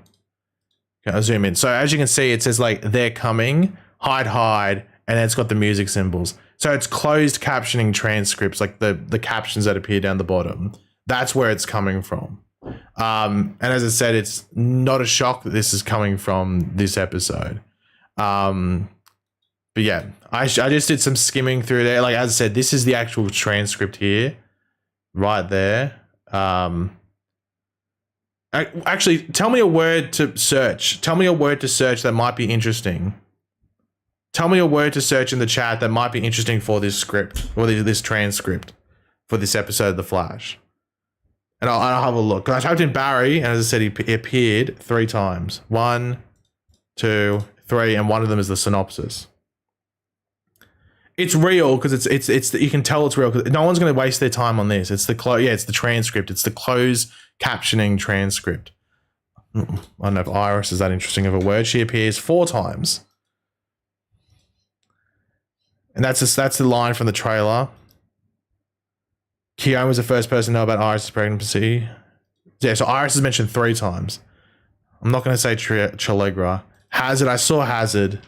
S1: Okay, I'll zoom in. So as you can see, it says like, they're coming, hide, and then it's got the music symbols. So it's closed captioning transcripts, like the captions that appear down the bottom. That's where it's coming from. And as I said, it's not a shock that this is coming from this episode. But yeah, I just did some skimming through there. Like, as I said, this is the actual transcript here, right there. Actually, tell me a word to search. Tell me a word to search that might be interesting. Tell me a word to search in the chat that might be interesting for this script or this transcript for this episode of The Flash. And I'll have a look. I typed in Barry, and as I said, he appeared 3 times. 1, 2, 3, and one of them is the synopsis. It's real because it's you can tell it's real because no one's going to waste their time on this. It's the it's the transcript. It's the closed captioning transcript. I don't know if Iris is that interesting of a word. She appears 4 times, and that's the line from the trailer. Keown was the first person to know about Iris' pregnancy. Yeah, so Iris is mentioned 3 times. I'm not going to say Chalegra. Hazard. I saw Hazard.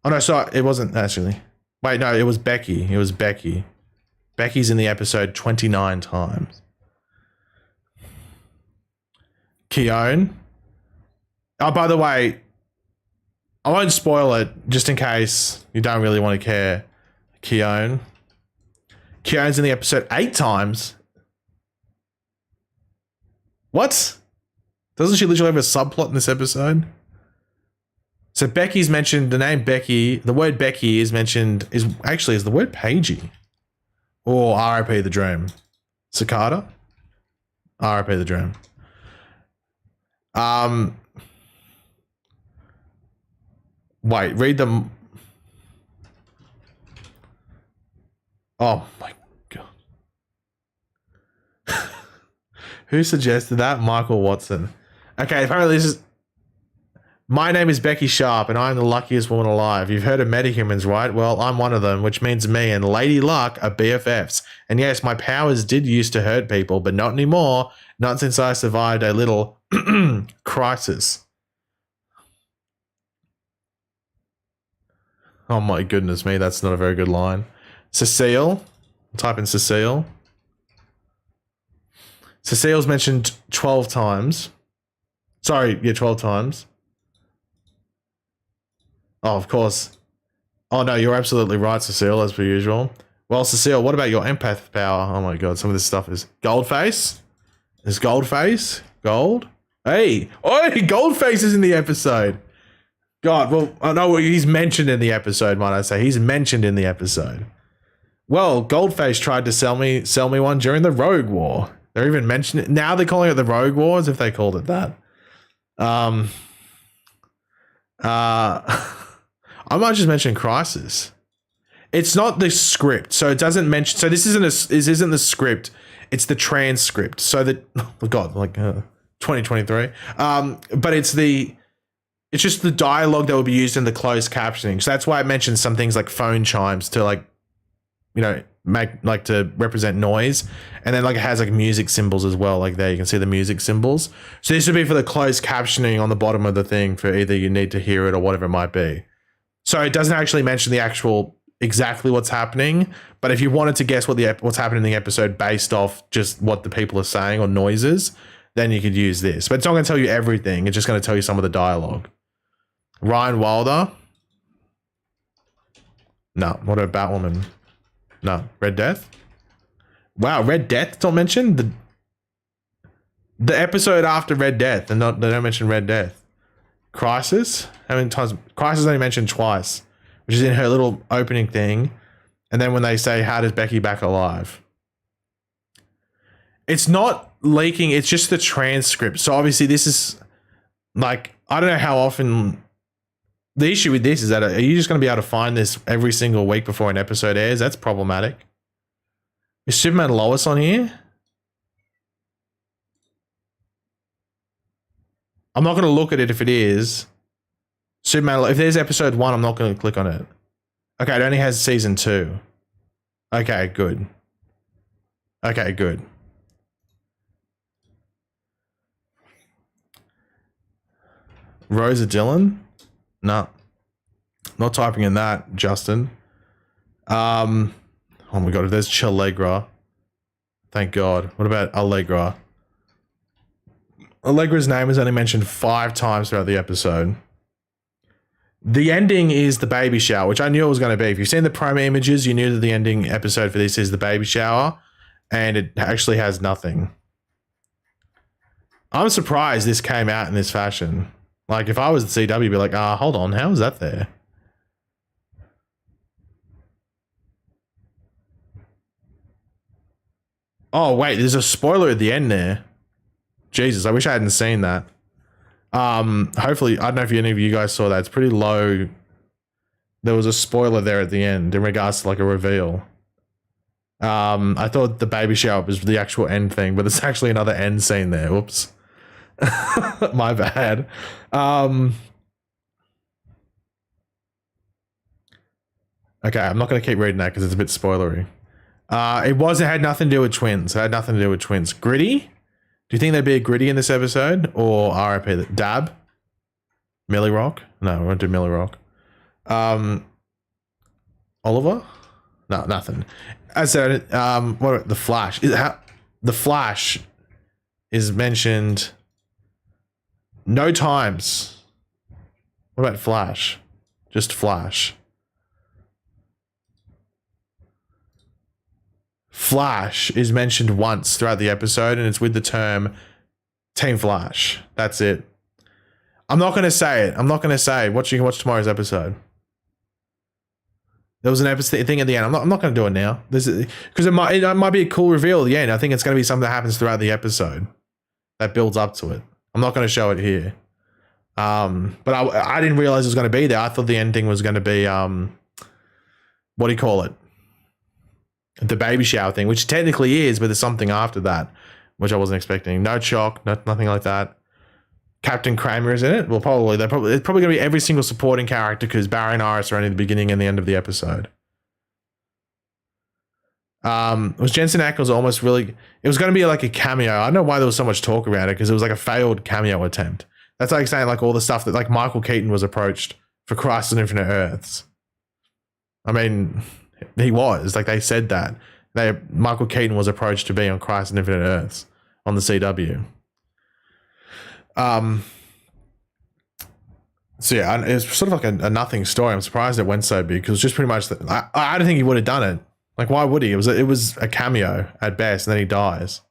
S1: Oh no, sorry, it wasn't actually. Wait, no, it was Becky. It was Becky. Becky's in the episode 29 times. Keown. Oh, by the way, I won't spoil it just in case you don't really want to care. Keown's in the episode 8 times. What? Doesn't she literally have a subplot in this episode? So Becky's mentioned, the name Becky, the word Becky is mentioned, is the word Pagey. Or RIP the Dream. Cicada? RIP the Dream. Wait, read them. Oh my God. Who suggested that? Michael Watson. Okay, apparently this is... My name is Becky Sharp, and I'm the luckiest woman alive. You've heard of metahumans, right? Well, I'm one of them, which means me and Lady Luck are BFFs. And yes, my powers did used to hurt people, but not anymore. Not since I survived a little crisis. Oh my goodness me, that's not a very good line. Cecile. Type in Cecile. Cecile's mentioned 12 times. Sorry, yeah, 12 times. Oh, of course. Oh, no, you're absolutely right, Cecile, as per usual. Well, Cecile, what about your empath power? Oh, my God, some of this stuff is... Goldface? Is Goldface? Gold? Hey! Oh, Goldface is in the episode! God, well, I know he's mentioned in the episode, might I say. He's mentioned in the episode. Well, Goldface tried to sell me one during the Rogue War. They're even mentioning it. Now they're calling it the Rogue War as if they called it that. I might just mention Crisis. It's not the script, so it doesn't mention. So this isn't the script. It's the transcript. So that, oh God, like 2023. But it's just the dialogue that will be used in the closed captioning. So that's why it mentions some things like phone chimes to like, you know, make like to represent noise, and then like it has like music symbols as well. Like there, you can see the music symbols. So this would be for the closed captioning on the bottom of the thing for either you need to hear it or whatever it might be. So it doesn't actually mention the actual exactly what's happening, but if you wanted to guess what's happening in the episode based off just what the people are saying or noises, then you could use this. But it's not going to tell you everything. It's just going to tell you some of the dialogue. Ryan Wilder. No. What about Batwoman? No. Red Death? Wow, Red Death not mentioned? The episode after Red Death, and they don't mention Red Death. Crisis? How many times? Crisis only mentioned twice, which is in her little opening thing. And then when they say, how does Becky back alive? It's not leaking, it's just the transcript. So obviously this is like, I don't know how often. The issue with this is that are you just going to be able to find this every single week before an episode airs? That's problematic. Is Superman Lois on here? I'm not going to look at it if it is. Superman, if there's episode 1, I'm not going to click on it. Okay, it only has season 2. Okay, good. Okay, good. Rosa Dillon? No. Not typing in that, Justin. Oh my God, if there's Chalegra. Thank God. What about Allegra? Allegra's name is only mentioned 5 times throughout the episode. The ending is the baby shower, which I knew it was going to be. If you've seen the promo images, you knew that the ending episode for this is the baby shower, and it actually has nothing. I'm surprised this came out in this fashion. Like, if I was the CW, I'd be like, hold on, how is that there? Oh, wait, there's a spoiler at the end there. Jesus, I wish I hadn't seen that. Hopefully, I don't know if any of you guys saw that. It's pretty low. There was a spoiler there at the end in regards to like a reveal. I thought the baby shower was the actual end thing, but there's actually another end scene there. Whoops. My bad. Okay, I'm not going to keep reading that because it's a bit spoilery. It had nothing to do with twins. It had nothing to do with twins. Gritty? Do you think there'd be a Gritty in this episode? Or RIP? Dab? Millie Rock? No, we won't do Millie Rock. Oliver? No, nothing. As I said, what about the Flash? The Flash is mentioned no times. What about Flash? Just Flash. Flash is mentioned once throughout the episode, and it's with the term Team Flash. That's it. I'm not going to say it. I'm not going to say what you can watch tomorrow's episode. There was an episode thing at the end. I'm not going to do it now. Because it might be a cool reveal at the end. I think it's going to be something that happens throughout the episode that builds up to it. I'm not going to show it here. But I didn't realize it was going to be there. I thought the ending was going to be what do you call it? The baby shower thing, which technically is, but there's something after that, which I wasn't expecting. No shock, nothing like that. Captain Kramer is in it. Well, it's probably going to be every single supporting character because Barry and Iris are only the beginning and the end of the episode. Was Jensen Ackles almost really? It was going to be like a cameo. I don't know why there was so much talk around it because it was like a failed cameo attempt. That's like saying like all the stuff that like Michael Keaton was approached for Crisis on Infinite Earths. I mean, he was like they said that Michael Keaton was approached to be on Crisis on Infinite Earths on the CW. So yeah, it's sort of like a nothing story. I'm surprised it went so big because it's just pretty much I don't think he would have done it. Like, why would he? It was a cameo at best, and then he dies.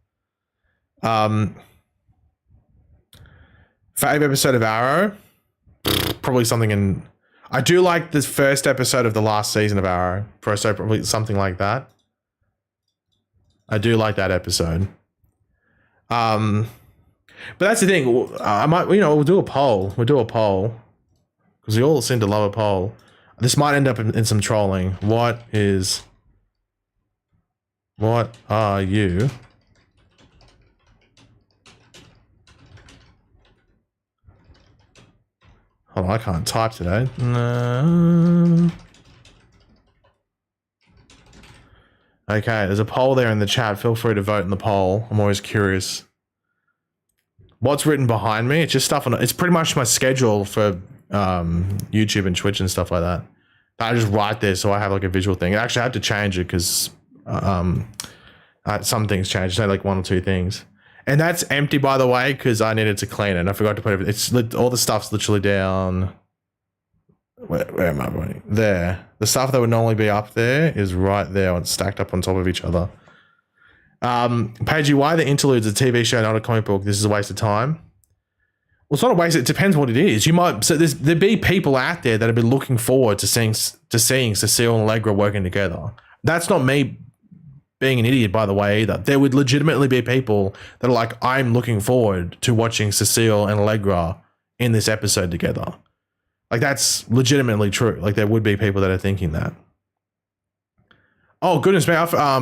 S1: Favorite episode of Arrow? probably something in. I do like this first episode of the last season of Arrow. So probably something like that. I do like that episode. But that's the thing. I might, we'll do a poll. Because we all seem to love a poll. This might end up in some trolling. What are you? Hold on, I can't type today. No. Okay, there's a poll there in the chat. Feel free to vote in the poll. I'm always curious. What's written behind me? It's just stuff on. It's pretty much my schedule for YouTube and Twitch and stuff like that. I just write there so I have like a visual thing. Actually, I had to change it because some things changed. Say like 1 or 2 things. And that's empty, by the way, because I needed to clean it. And I forgot to put it. It's all the stuff's literally down. Where am I pointing? There. The stuff that would normally be up there is right there. It's stacked up on top of each other. Pagey, why the interludes a TV show, not a comic book? This is a waste of time. Well, it's not a waste. It depends what it is. You might. So there'd be people out there that have been looking forward to seeing Cecile and Allegra working together. That's not me being an idiot, by the way, either. There would legitimately be people that are like, I'm looking forward to watching Cecile and Allegra in this episode together. Like, that's legitimately true. Like, there would be people that are thinking that. Oh, goodness me.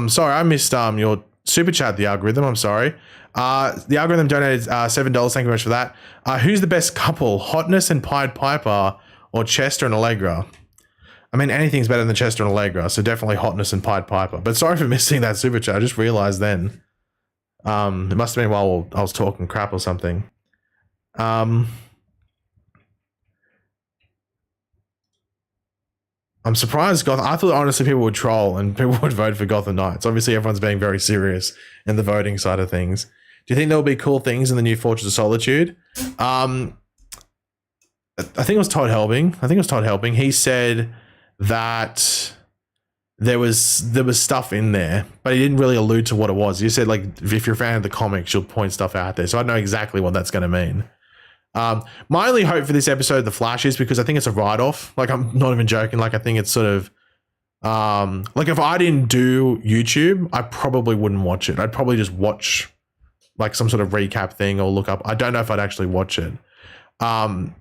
S1: Sorry, I missed your super chat, the algorithm. I'm sorry. The algorithm donated $7. Thank you very much for that. Who's the best couple? Hotness and Pied Piper or Chester and Allegra? I mean, anything's better than Chester and Allegra, so definitely Hotness and Pied Piper. But sorry for missing that super chat. I just realized then. It must have been while I was talking crap or something. I'm surprised Gotham. I thought honestly people would troll and people would vote for Gotham Knights. Obviously, everyone's being very serious in the voting side of things. Do you think there'll be cool things in the new Fortress of Solitude? I think it was Todd Helping. He said that there was stuff in there, but he didn't really allude to what it was. He said, like, if you're a fan of the comics, you'll point stuff out there. So I know exactly what that's going to mean. My only hope for this episode of The Flash is because I think it's a write-off. Like, I'm not even joking. Like, I think it's sort of like if I didn't do YouTube, I probably wouldn't watch it. I'd probably just watch like some sort of recap thing or look up. I don't know if I'd actually watch it. And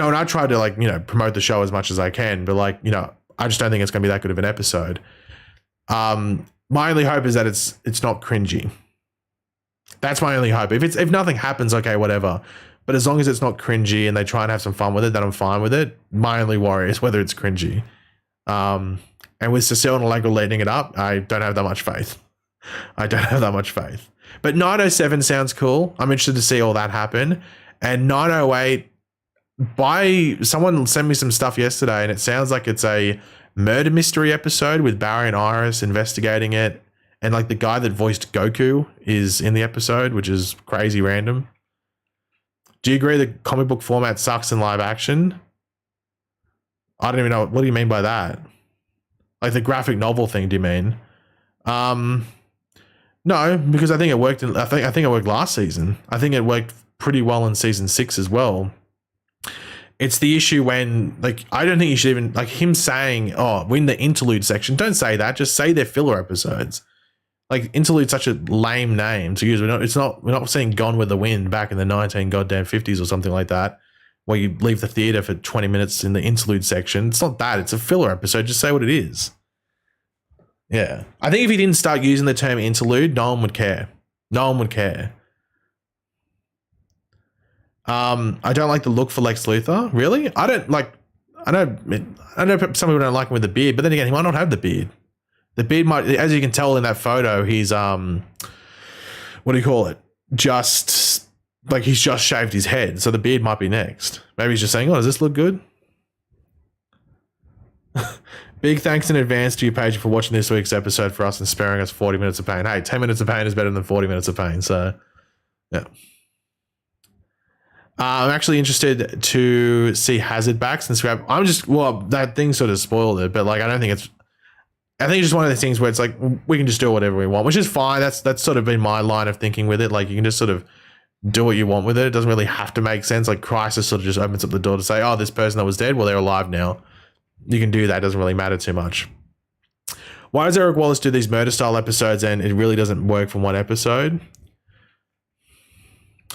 S1: I try to like, promote the show as much as I can, but like, I just don't think it's going to be that good of an episode. My only hope is that it's not cringy. That's my only hope. If nothing happens, okay, whatever. But as long as it's not cringy and they try and have some fun with it, then I'm fine with it. My only worry is whether it's cringy. And with Cecile and Allegra leading it up, I don't have that much faith. But 907 sounds cool. I'm interested to see all that happen. And 908, someone sent me some stuff yesterday, and it sounds like it's a murder mystery episode with Barry and Iris investigating it. And like the guy that voiced Goku is in the episode, which is crazy random. Do you agree the comic book format sucks in live action? I don't even know. What do you mean by that? Like the graphic novel thing, do you mean? No, because I think it worked. I think it worked last season. I think it worked pretty well in season 6 as well. It's the issue when, like, I don't think you should even, like, him saying, oh, we're in the interlude section. Don't say that. Just say they're filler episodes. Like, interlude's such a lame name to use. We're not seeing Gone with the Wind back in the 1950s or something like that, where you leave the theater for 20 minutes in the interlude section. It's not that. It's a filler episode. Just say what it is. Yeah. I think if he didn't start using the term interlude, no one would care. I don't like the look for Lex Luthor. Really? I know some people don't like him with the beard, but then again, he might not have the beard. The beard might, as you can tell in that photo, he's what do you call it? Just like he's just shaved his head, so the beard might be next. Maybe he's just saying, "Oh, does this look good?" Big thanks in advance to you, Paige, for watching this week's episode for us and sparing us 40 minutes of pain. Hey, 10 minutes of pain is better than 40 minutes of pain. So, yeah. I'm actually interested to see Hazard back since that thing sort of spoiled it, but like I think it's just one of those things where it's like we can just do whatever we want, which is fine. That's sort of been my line of thinking with it. Like you can just sort of do what you want with it. It doesn't really have to make sense. Like Crisis sort of just opens up the door to say, oh, this person that was dead, well, they're alive now. You can do that. It doesn't really matter too much. Why does Eric Wallace do these murder style episodes and it really doesn't work from one episode?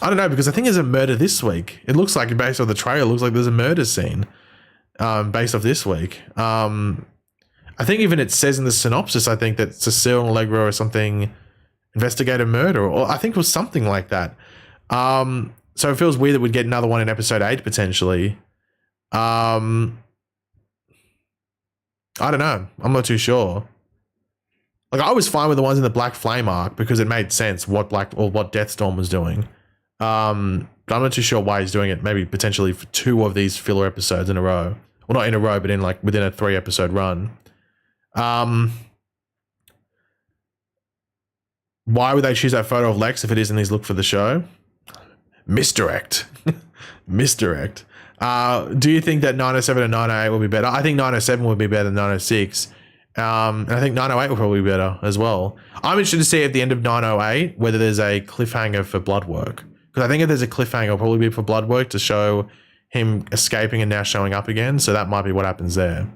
S1: I don't know, because I think there's a murder this week. It looks like, based on the trailer, it looks like there's a murder scene based off this week. I think even it says in the synopsis, I think that Cecile and Allegra or something investigate a murder, or I think it was something like that. So it feels weird that we'd get another one in episode 8 potentially. I don't know. I'm not too sure. Like, I was fine with the ones in the Black Flame arc because it made sense what Deathstorm was doing. But I'm not too sure why he's doing it. Maybe potentially for 2 of these filler episodes in a row. Well, not in a row, but in like within a 3 episode run. Why would they choose that photo of Lex if it isn't his look for the show? Misdirect. Misdirect. Do you think that 907 and 908 will be better? I think 907 would be better than 906. And I think 908 will probably be better as well. I'm interested to see at the end of 908 whether there's a cliffhanger for Bloodwork. Because I think if there's a cliffhanger, it'll probably be for Bloodwork to show him escaping and now showing up again. So that might be what happens there.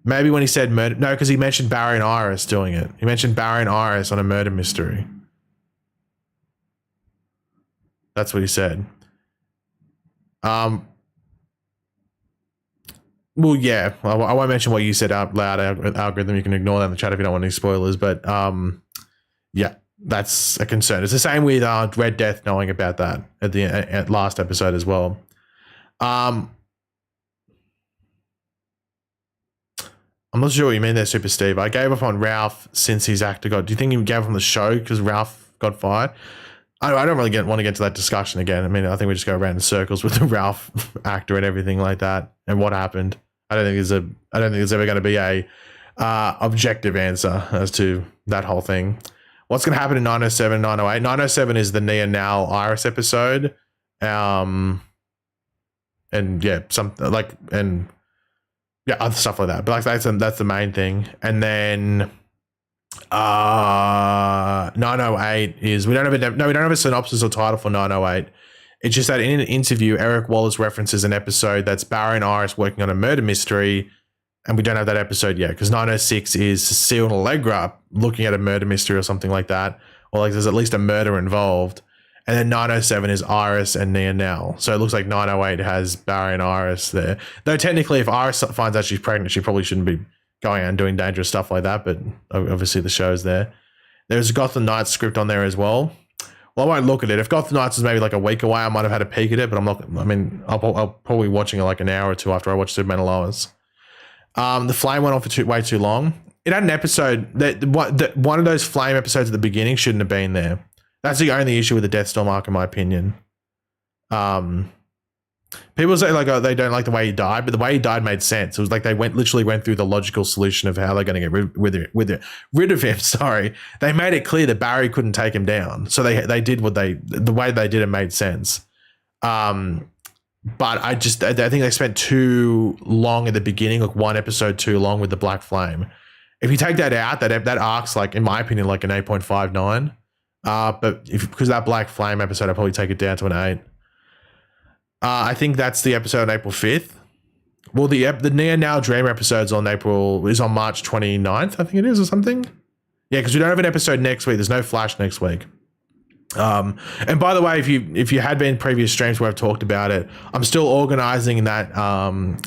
S1: Maybe when he said murder. No, because he mentioned Barry and Iris doing it. He mentioned Barry and Iris on a murder mystery. That's what he said. Well, yeah. I won't mention what you said out loud. Algorithm, you can ignore that in the chat if you don't want any spoilers. But yeah, that's a concern. It's the same with Red Death knowing about that at last episode as well. I'm not sure what you mean there, Super Steve. I gave up on Ralph since his actor got. Do you think he gave up on the show because Ralph got fired? I don't really want to get to that discussion again. I mean, I think we just go around in circles with the Ralph actor and everything like that and what happened. I don't think there's ever going to be a objective answer as to that whole thing. What's going to happen in 907, 908? 907 is the Nia Nal Iris episode. And yeah, other stuff like that. But like that's the main thing. And then 908 is we don't have a synopsis or title for 908. It's just that in an interview, Eric Wallace references an episode that's Barry and Iris working on a murder mystery, and we don't have that episode yet because 906 is Cecile and Allegra looking at a murder mystery or something like that, or like there's at least a murder involved. And then 907 is Iris and Nia Nell. So it looks like 908 has Barry and Iris there. Though technically, if Iris finds out she's pregnant, she probably shouldn't be going out and doing dangerous stuff like that. But obviously the show's there. There's a Gotham Knights script on there as well. Well, I won't look at it. If Gotham Knights is maybe like a week away, I might have had a peek at it. But I'm not. I mean, I'll probably be watching it like an hour or two after I watch Superman and Lois. The Flame went on for way too long. It had an episode that one of those Flame episodes at the beginning shouldn't have been there. That's the only issue with the Deathstorm arc, in my opinion. People say like they don't like the way he died, but the way he died made sense. It was like they literally went through the logical solution of how they're going to get rid of him. Sorry, they made it clear that Barry couldn't take him down, so they did the way they did it made sense. But I think they spent too long at the beginning, like one episode too long with the Black Flame. If you take that out, that arc's like, in my opinion, like an 8.59. But because that Black Flame episode, I'll probably take it down to an 8. I think that's the episode on April 5th. Well, the Nia Now Dreamer episode's on March 29th, I think it is, or something. Yeah, because we don't have an episode next week. There's no Flash next week. And by the way, if you had been in previous streams where I've talked about it, I'm still organizing that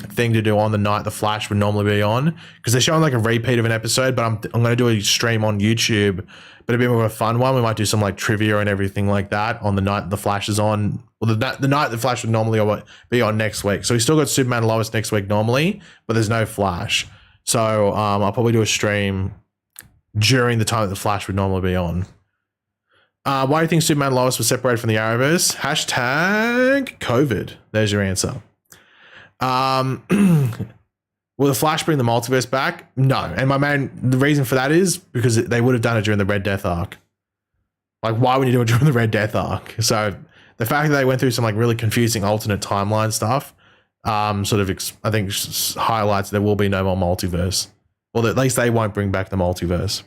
S1: thing to do on the night the Flash would normally be on, because they're showing like a repeat of an episode, but I'm going to do a stream on YouTube, but a bit more of a fun one. We might do some like trivia and everything like that on the night the Flash is on. Well, the night the Flash would normally be on next week. So we still got Superman and Lois next week normally, but there's no Flash. So I'll probably do a stream during the time that the Flash would normally be on. Why do you think Superman and Lois were separated from the Arrowverse? Hashtag COVID. There's your answer. Will the Flash bring the multiverse back? No. And the reason for that is because they would have done it during the Red Death arc. Like, why would you do it during the Red Death arc? So the fact that they went through some like really confusing alternate timeline stuff, sort of, I think highlights there will be no more multiverse. Well, at least they won't bring back the multiverse.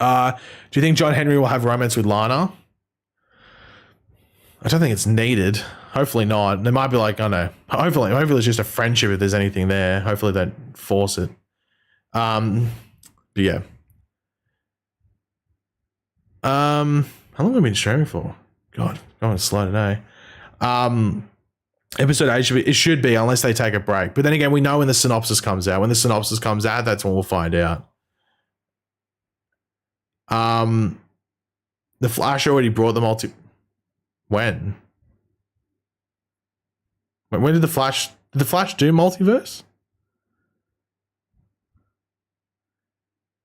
S1: Do you think John Henry will have romance with Lana? I don't think it's needed. Hopefully not. There might be like, I don't know. Hopefully it's just a friendship if there's anything there. Hopefully they don't force it. But yeah. How long have we been streaming for? God, going slow today. Episode 8 should be, unless they take a break. But then again, we know when the synopsis comes out. When the synopsis comes out, that's when we'll find out. The Flash already brought the When did the Flash do multiverse?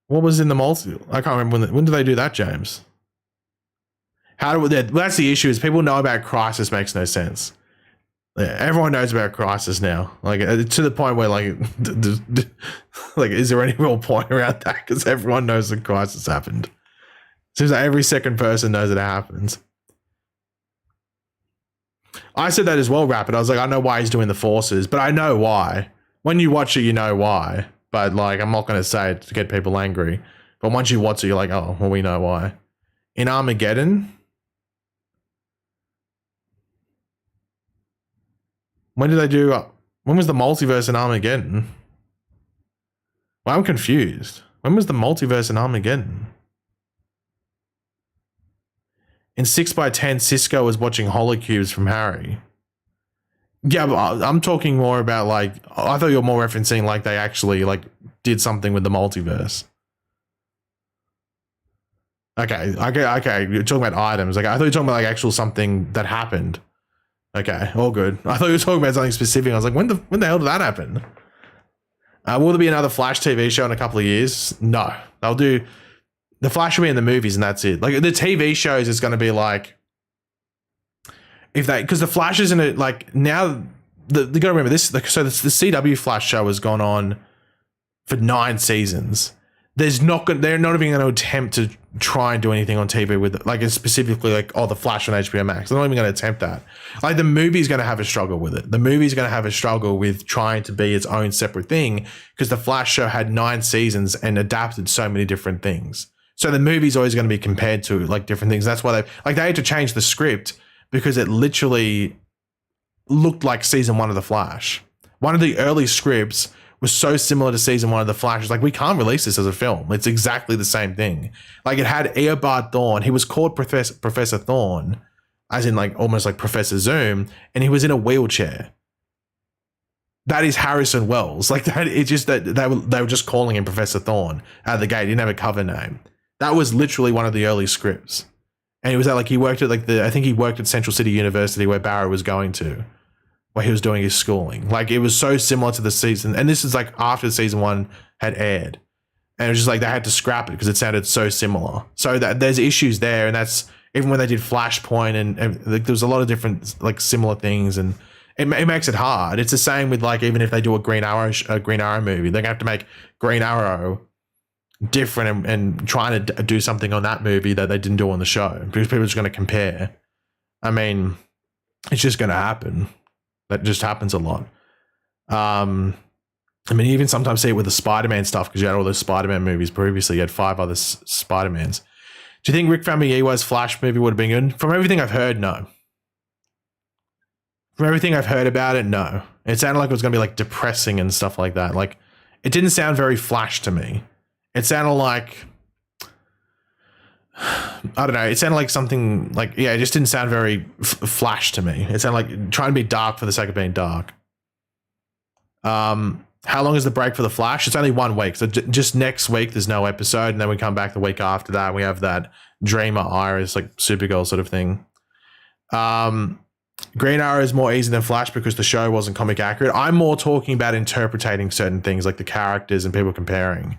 S1: What was in the multi? I can't remember when did they do that, James? How do they, that's the issue, is people know about Crisis makes no sense. Yeah, everyone knows about Crisis now, like to the point where like is there any real point around that? Because everyone knows that Crisis happened. Seems like every second person knows it happens. I said that as well, Rapid. I was like, I know why he's doing the forces, but I know why. When you watch it, you know why. But like, I'm not going to say it to get people angry. But once you watch it, you're like, oh, well, we know why. In Armageddon, when did they do? When was the multiverse in Armageddon? Well, I'm confused. When was the multiverse in Armageddon? In 6x10, Cisco was watching holocubes from Harry. Yeah, but I'm talking more about like, I thought you were more referencing like they actually like did something with the multiverse. Okay. You're talking about items. Like I thought you were talking about like actual something that happened. Okay, all good. I thought you were talking about something specific. I was like, when the hell did that happen? Will there be another Flash TV show in a couple of years? No, they'll do. The Flash will be in the movies and that's it. Like the TV shows is going to be like, if they, because the Flash isn't it like now. You got to remember this. So the CW Flash show has gone on for 9 seasons. They're not even going to attempt to try and do anything on TV with it. Like it's specifically like, the Flash on HBO Max. They're not even going to attempt that. Like the movie's going to have a struggle with it. The movie's going to have a struggle with trying to be its own separate thing because the Flash show had 9 seasons and adapted so many different things. So the movie's always going to be compared to like different things. That's why they had to change the script because it literally looked like season 1 of the Flash. One of the early scripts was so similar to season 1 of the Flash. It's like, we can't release this as a film. It's exactly the same thing. Like it had Eobard Thawne. He was called Professor Thawne, as in like almost like Professor Zoom, and he was in a wheelchair. That is Harrison Wells. Like that, it's just that they were just calling him Professor Thawne out of the gate. He didn't have a cover name. That was literally one of the early scripts. And he was at like, he worked at like I think he worked at Central City University where Barry was going to, where he was doing his schooling. Like it was so similar to the season. And this is like after season 1 had aired. And it was just like they had to scrap it because it sounded so similar. So that there's issues there. And that's even when they did Flashpoint and like, there was a lot of different like similar things. And it makes it hard. It's the same with like, even if they do a Green Arrow movie, they're going to have to make Green Arrow different and trying to do something on that movie that they didn't do on the show because people are just going to compare. I mean, it's just going to happen. That just happens a lot. I mean, you even sometimes see it with the Spider-Man stuff because you had all those Spider-Man movies previously. You had 5 other Spider-Mans. Do you think Rick Famuyiwa's Flash movie would have been good? From everything I've heard, no. From everything I've heard about it, no. It sounded like it was going to be like depressing and stuff like that. Like, it didn't sound very Flash to me. It sounded like, I don't know. It sounded like something like, it just didn't sound very Flash to me. It sounded like trying to be dark for the sake of being dark. How long is the break for the Flash? It's only 1 week. So just next week, there's no episode. And then we come back the week after that. We have that Dreamer Iris, like Supergirl sort of thing. Green Arrow is more easy than Flash because the show wasn't comic accurate. I'm more talking about interpreting certain things like the characters and people comparing.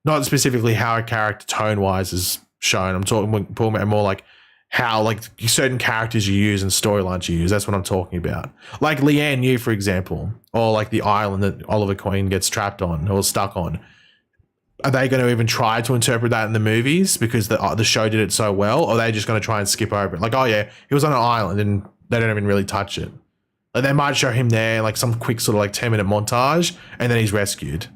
S1: Not specifically how a character tone-wise is shown. I'm talking about more like how like certain characters you use and storylines you use. That's what I'm talking about. Like Liane Yu, for example, or like the island that Oliver Queen gets trapped on or stuck on. Are they going to even try to interpret that in the movies because the show did it so well? Or are they just going to try and skip over it? Like, oh yeah, he was on an island and they don't even really touch it. Like they might show him there, like some quick sort of like 10-minute montage and then he's rescued.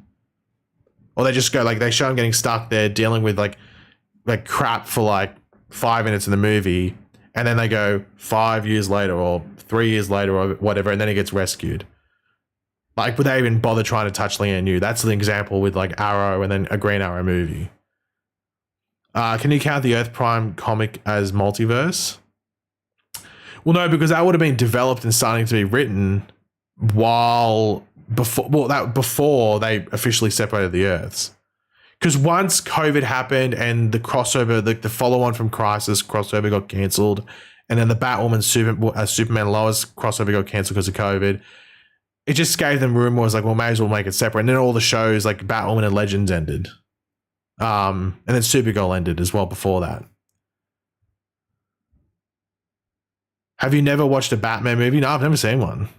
S1: Or they just go like, they show him getting stuck there dealing with like crap for like 5 minutes in the movie and then they go 5 years later or 3 years later or whatever, and then he gets rescued. Like, would they even bother trying to touch Lian Yu? That's an example with like Arrow and then a Green Arrow movie. Can you count the Earth Prime comic as multiverse? Well, no, because that would have been developed and starting to be written before they officially separated the Earths. Because once COVID happened and the crossover, the follow-on from Crisis crossover got cancelled, and then the Batwoman Superman Lois crossover got cancelled because of COVID, it just gave them room. Was like, well, may as well make it separate. And then all the shows like Batwoman and Legends ended. And then Supergirl ended as well before that. Have you never watched a Batman movie? No, I've never seen one.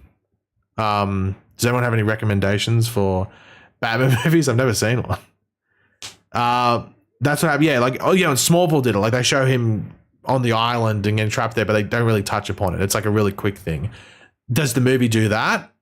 S1: Does anyone have any recommendations for Batman movies? I've never seen one. That's what happened. Yeah, like, oh yeah, and Smallville did it. Like, they show him on the island and getting trapped there, but they don't really touch upon it. It's like a really quick thing. Does the movie do that?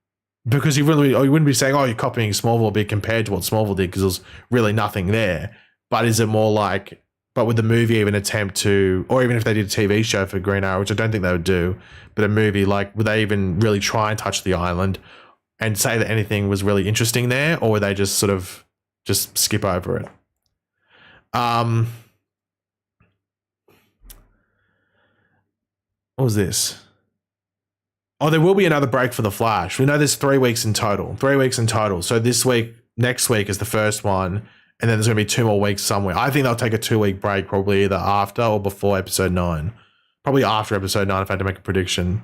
S1: Because you wouldn't be saying, oh, you're copying Smallville, be compared to what Smallville did, because there's really nothing there. But is it more like, but would the movie even attempt to, or even if they did a TV show for Green Arrow, which I don't think they would do, but a movie, like, would they even really try and touch the island and say that anything was really interesting there, or would they just sort of just skip over it? What was this? Oh, there will be another break for The Flash. We know there's 3 weeks in total. 3 weeks in total. So this week, next week is the first one, and then there's going to be 2 more weeks somewhere. I think they'll take a 2-week break, probably either after or before episode 9. Probably after episode 9, if I had to make a prediction.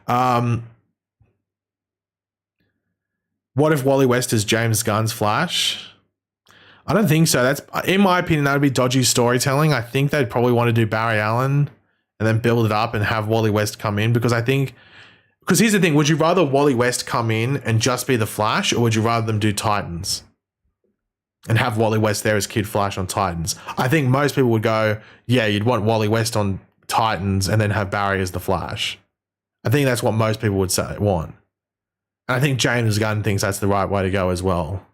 S1: What if Wally West is James Gunn's Flash? I don't think so. That's, in my opinion, that would be dodgy storytelling. I think they'd probably want to do Barry Allen and then build it up and have Wally West come in, because here's the thing, would you rather Wally West come in and just be the Flash, or would you rather them do Titans and have Wally West there as Kid Flash on Titans? I think most people would go, yeah, you'd want Wally West on Titans and then have Barry as the Flash. I think that's what most people would want. And I think James Gunn thinks that's the right way to go as well.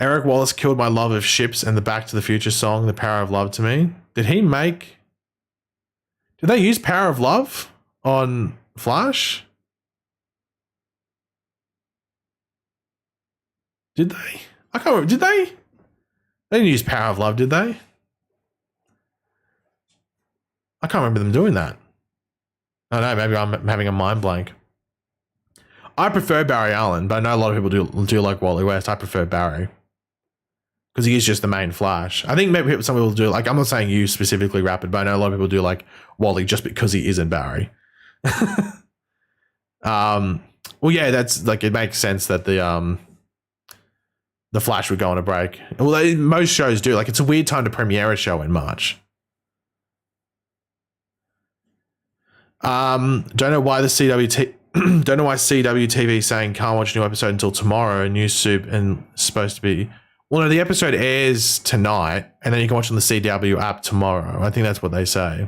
S1: Eric Wallace killed my love of ships and the Back to the Future song, The Power of Love, to me. Did they use Power of Love on Flash? Did they? I can't remember. Did they? They didn't use Power of Love, did they? I can't remember them doing that. I don't know, maybe I'm having a mind blank. I prefer Barry Allen, but I know a lot of people do like Wally West. I prefer Barry, because he is just the main Flash. I think maybe some people do, like, I'm not saying you specifically, Rapid, but I know a lot of people do like Wally just because he isn't Barry. Well, yeah, that's like, it makes sense that the Flash would go on a break. Well, most shows do. Like, it's a weird time to premiere a show in March. Don't know why CWTV saying can't watch a new episode until tomorrow. New soup and supposed to be. Well, no, the episode airs tonight, and then you can watch on the CW app tomorrow. I think that's what they say.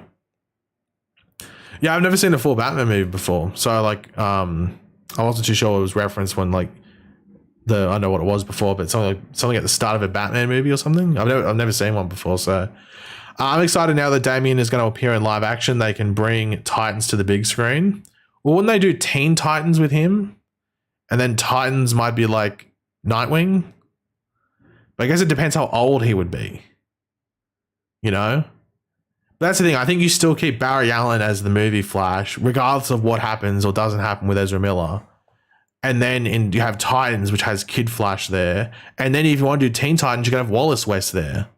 S1: Yeah, I've never seen a full Batman movie before, so like, I wasn't too sure it was referenced when like I don't know what it was before, but something at the start of a Batman movie or something. I've never seen one before, so I'm excited now that Damian is going to appear in live action. They can bring Titans to the big screen. Well, wouldn't they do Teen Titans with him, and then Titans might be like Nightwing? But I guess it depends how old he would be, you know? But that's the thing. I think you still keep Barry Allen as the movie Flash, regardless of what happens or doesn't happen with Ezra Miller. And then you have Titans, which has Kid Flash there. And then if you want to do Teen Titans, you can have Wallace West there.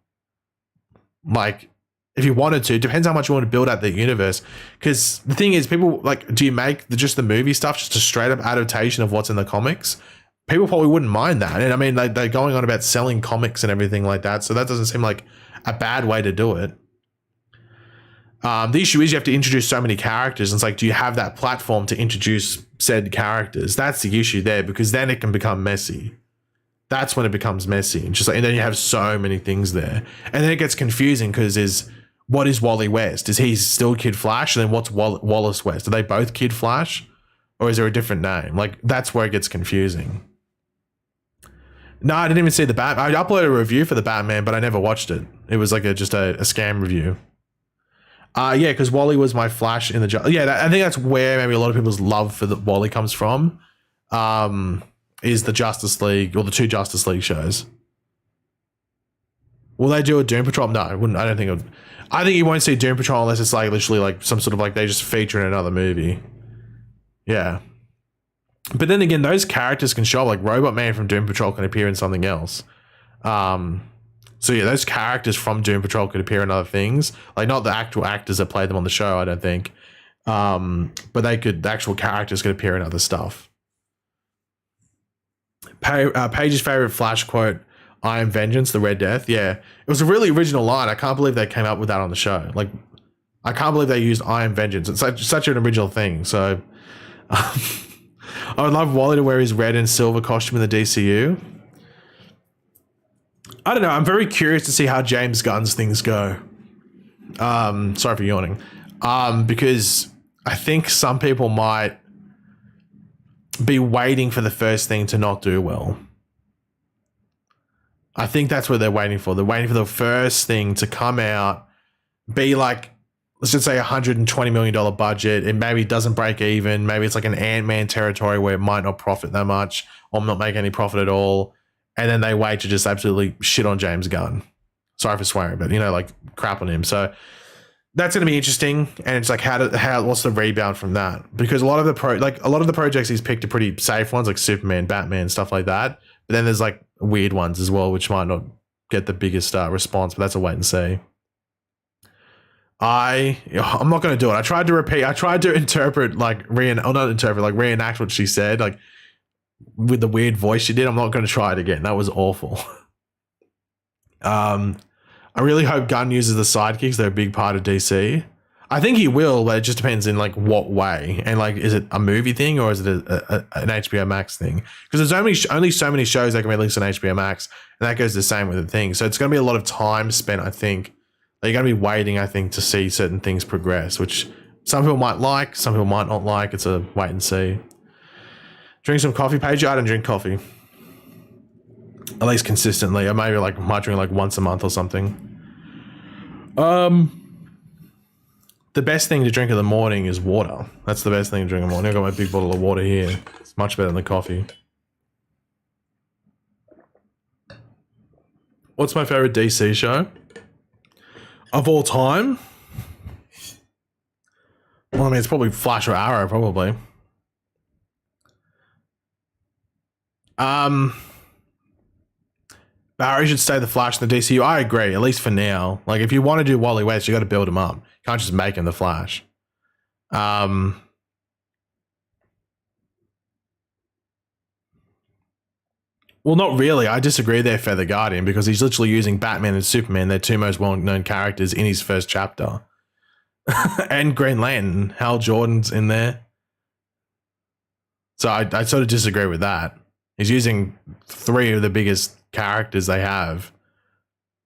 S1: Like, if you wanted to, depends how much you want to build out the universe. Because the thing is, people, like, do you make just the movie stuff just a straight up adaptation of what's in the comics? People probably wouldn't mind that. And I mean, they're going on about selling comics and everything like that. So that doesn't seem like a bad way to do it. The issue is you have to introduce so many characters. And it's like, do you have that platform to introduce said characters? That's the issue there, because then it can become messy. That's when it becomes messy. And then you have so many things there. And then it gets confusing, because what is Wally West? Is he still Kid Flash? And then what's Wallace West? Are they both Kid Flash? Or is there a different name? Like, that's where it gets confusing. No, I didn't even see the Batman. I uploaded a review for the Batman, but I never watched it. It was like just a scam review. Yeah, because Wally was my Flash in the I think that's where maybe a lot of people's love for the Wally comes from. Is the Justice League or the 2 Justice League shows. Will they do a Doom Patrol? No, I wouldn't. I don't think it would. I think you won't see Doom Patrol unless it's like literally like some sort of like they just feature in another movie. Yeah. But then again, those characters can show up, like Robot Man from Doom Patrol can appear in something else. So yeah, those characters from Doom Patrol could appear in other things. Like not the actual actors that played them on the show, I don't think. But the actual characters could appear in other stuff. Paige's favorite Flash quote, "I am vengeance, the Red Death." Yeah, it was a really original line. I can't believe they came up with that on the show. Like, I can't believe they used "I am vengeance." It's such an original thing. So, I would love Wally to wear his red and silver costume in the DCU. I don't know. I'm very curious to see how James Gunn's things go. Sorry for yawning. Because I think some people might be waiting for the first thing to not do well. I think that's what they're waiting for. They're waiting for the first thing to come out, be like, let's just say $120 million budget. It maybe doesn't break even. Maybe it's like an Ant-Man territory where it might not profit that much or not make any profit at all. And then they wait to just absolutely shit on James Gunn. Sorry for swearing, but like crap on him. So that's going to be interesting. And it's like, what's the rebound from that? Because a lot of the projects he's picked are pretty safe ones, like Superman, Batman, stuff like that. But then there's like weird ones as well, which might not get the biggest response, but that's a wait and see. I'm not going to do it. I tried to reenact what she said, like with the weird voice she did. I'm not going to try it again. That was awful. I really hope Gunn uses the sidekicks. They're a big part of DC. I think he will, but it just depends in like what way. And like, is it a movie thing or is it an HBO Max thing? Because there's only so many shows that can be released on HBO Max, and that goes the same with the thing. So it's going to be a lot of time spent, I think. You're going to be waiting, I think, to see certain things progress, which some people might like, some people might not like. It's a wait and see. Drink some coffee, Paige? I don't drink coffee. At least consistently. I maybe might drink like once a month or something. The best thing to drink in the morning is water. That's the best thing to drink in the morning. I've got my big bottle of water here. It's much better than coffee. What's my favorite DC show? Of all time? Well, I mean, it's probably Flash or Arrow, probably. Barry should stay the Flash in the DCU. I agree, at least for now. Like, if you want to do Wally West, you got to build him up. You can't just make him the Flash. Well, not really. I disagree there, Feather Guardian, because he's literally using Batman and Superman, their 2 most well-known characters, in his first chapter. And Green Lantern. Hal Jordan's in there. So I sort of disagree with that. He's using 3 of the biggest characters they have.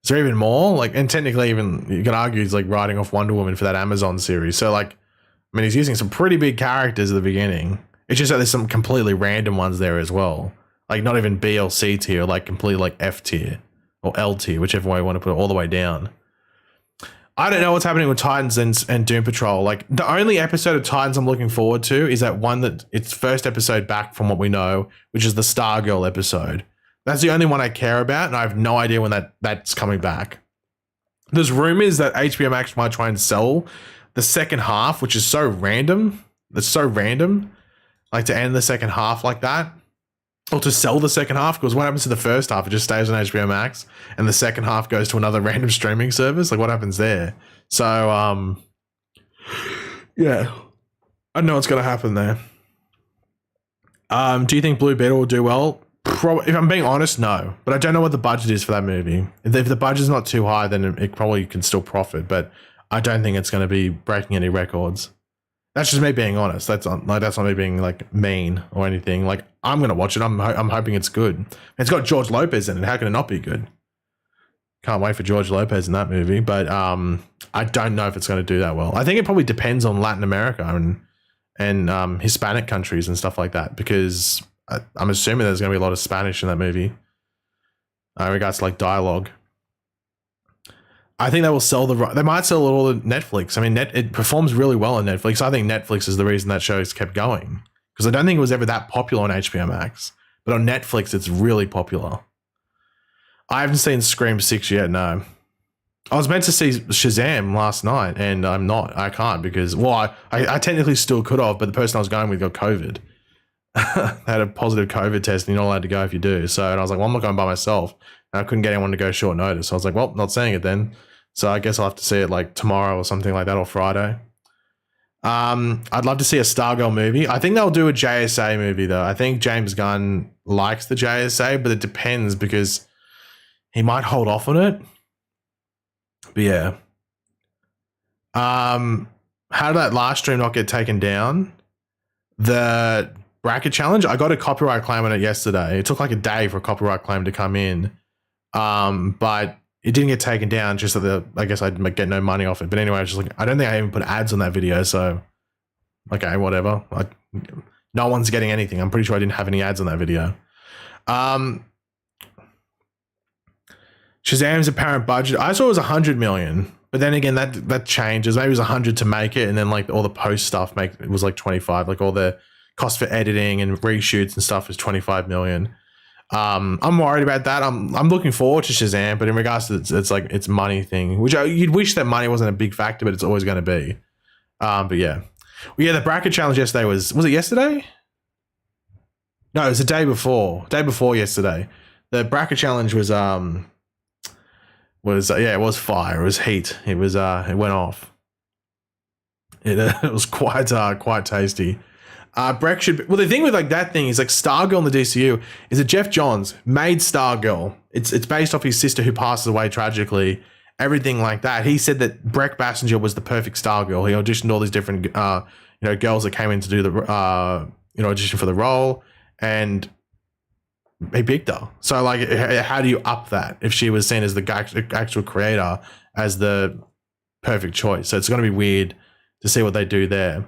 S1: Is there even more? Like, and technically even you can argue he's like writing off Wonder Woman for that Amazon series. So like, I mean, he's using some pretty big characters at the beginning. It's just that there's some completely random ones there as well. Like not even B or C tier, like completely like F tier or L tier, whichever way you want to put it, all the way down. I don't know what's happening with Titans and Doom Patrol. Like the only episode of Titans I'm looking forward to is that one that it's first episode back from what we know, which is the Stargirl episode. That's the only one I care about, and I have no idea when that's coming back. There's rumors that HBO Max might try and sell the second half, which is so random. It's so random, like to end the second half like that, or to sell the second half. Because what happens to the first half? It just stays on HBO Max, and the second half goes to another random streaming service. Like what happens there? So, yeah, I don't know what's gonna happen there. Do you think Blue Beetle will do well? Probably, if I'm being honest, no. But I don't know what the budget is for that movie. If the budget's not too high, then it probably can still profit. But I don't think it's going to be breaking any records. That's just me being honest. That's not me being like mean or anything. Like I'm going to watch it. I'm hoping it's good. It's got George Lopez in it. How can it not be good? Can't wait for George Lopez in that movie. But I don't know if it's going to do that well. I think it probably depends on Latin America and Hispanic countries and stuff like that, because I'm assuming there's going to be a lot of Spanish in that movie in regards to like dialogue. I think they will sell they might sell it all to Netflix. I mean, it performs really well on Netflix. I think Netflix is the reason that show's kept going, because I don't think it was ever that popular on HBO Max, but on Netflix it's really popular. I haven't seen Scream 6 yet. No, I was meant to see Shazam last night, and I'm not. I can't because, well, I technically still could have, but the person I was going with got COVID. They had a positive COVID test, and you're not allowed to go if you do. So, and I was like, well, I'm not going by myself. And I couldn't get anyone to go short notice. So I was like, well, not seeing it then. So I guess I'll have to see it like tomorrow or something like that, or Friday. I'd love to see a Stargirl movie. I think they'll do a JSA movie though. I think James Gunn likes the JSA, but it depends because he might hold off on it. But yeah. How did that last stream not get taken down? The bracket challenge, I got a copyright claim on it yesterday. It took like a day for a copyright claim to come in. But it didn't get taken down, just that I guess I'd get no money off it. But anyway, I was just like, I don't think I even put ads on that video, so okay, whatever. No one's getting anything. I'm pretty sure I didn't have any ads on that video. Shazam's apparent budget, I saw it was 100 million, but then again, that changes. Maybe it was 100 to make it, and then like all the post stuff it was like 25. Like all the cost for editing and reshoots and stuff is 25 million. I'm worried about that. I'm looking forward to Shazam, but in regards to it's like it's money thing, which you'd wish that money wasn't a big factor, but it's always going to be. But yeah, well, yeah. The bracket challenge yesterday was it yesterday? No, it was the day before. Day before yesterday. The bracket challenge was yeah, it was fire. It was heat. It was it went off. It was quite tasty. Breck should be, well, the thing with like that thing is like Stargirl in the DCU is that Jeff Johns made Stargirl. It's based off his sister who passes away tragically, everything like that. He said that Breck Bassinger was the perfect Stargirl. He auditioned all these different girls that came in to do the audition for the role, and he picked her. So like, how do you up that if she was seen as the actual creator as the perfect choice? So it's going to be weird to see what they do there.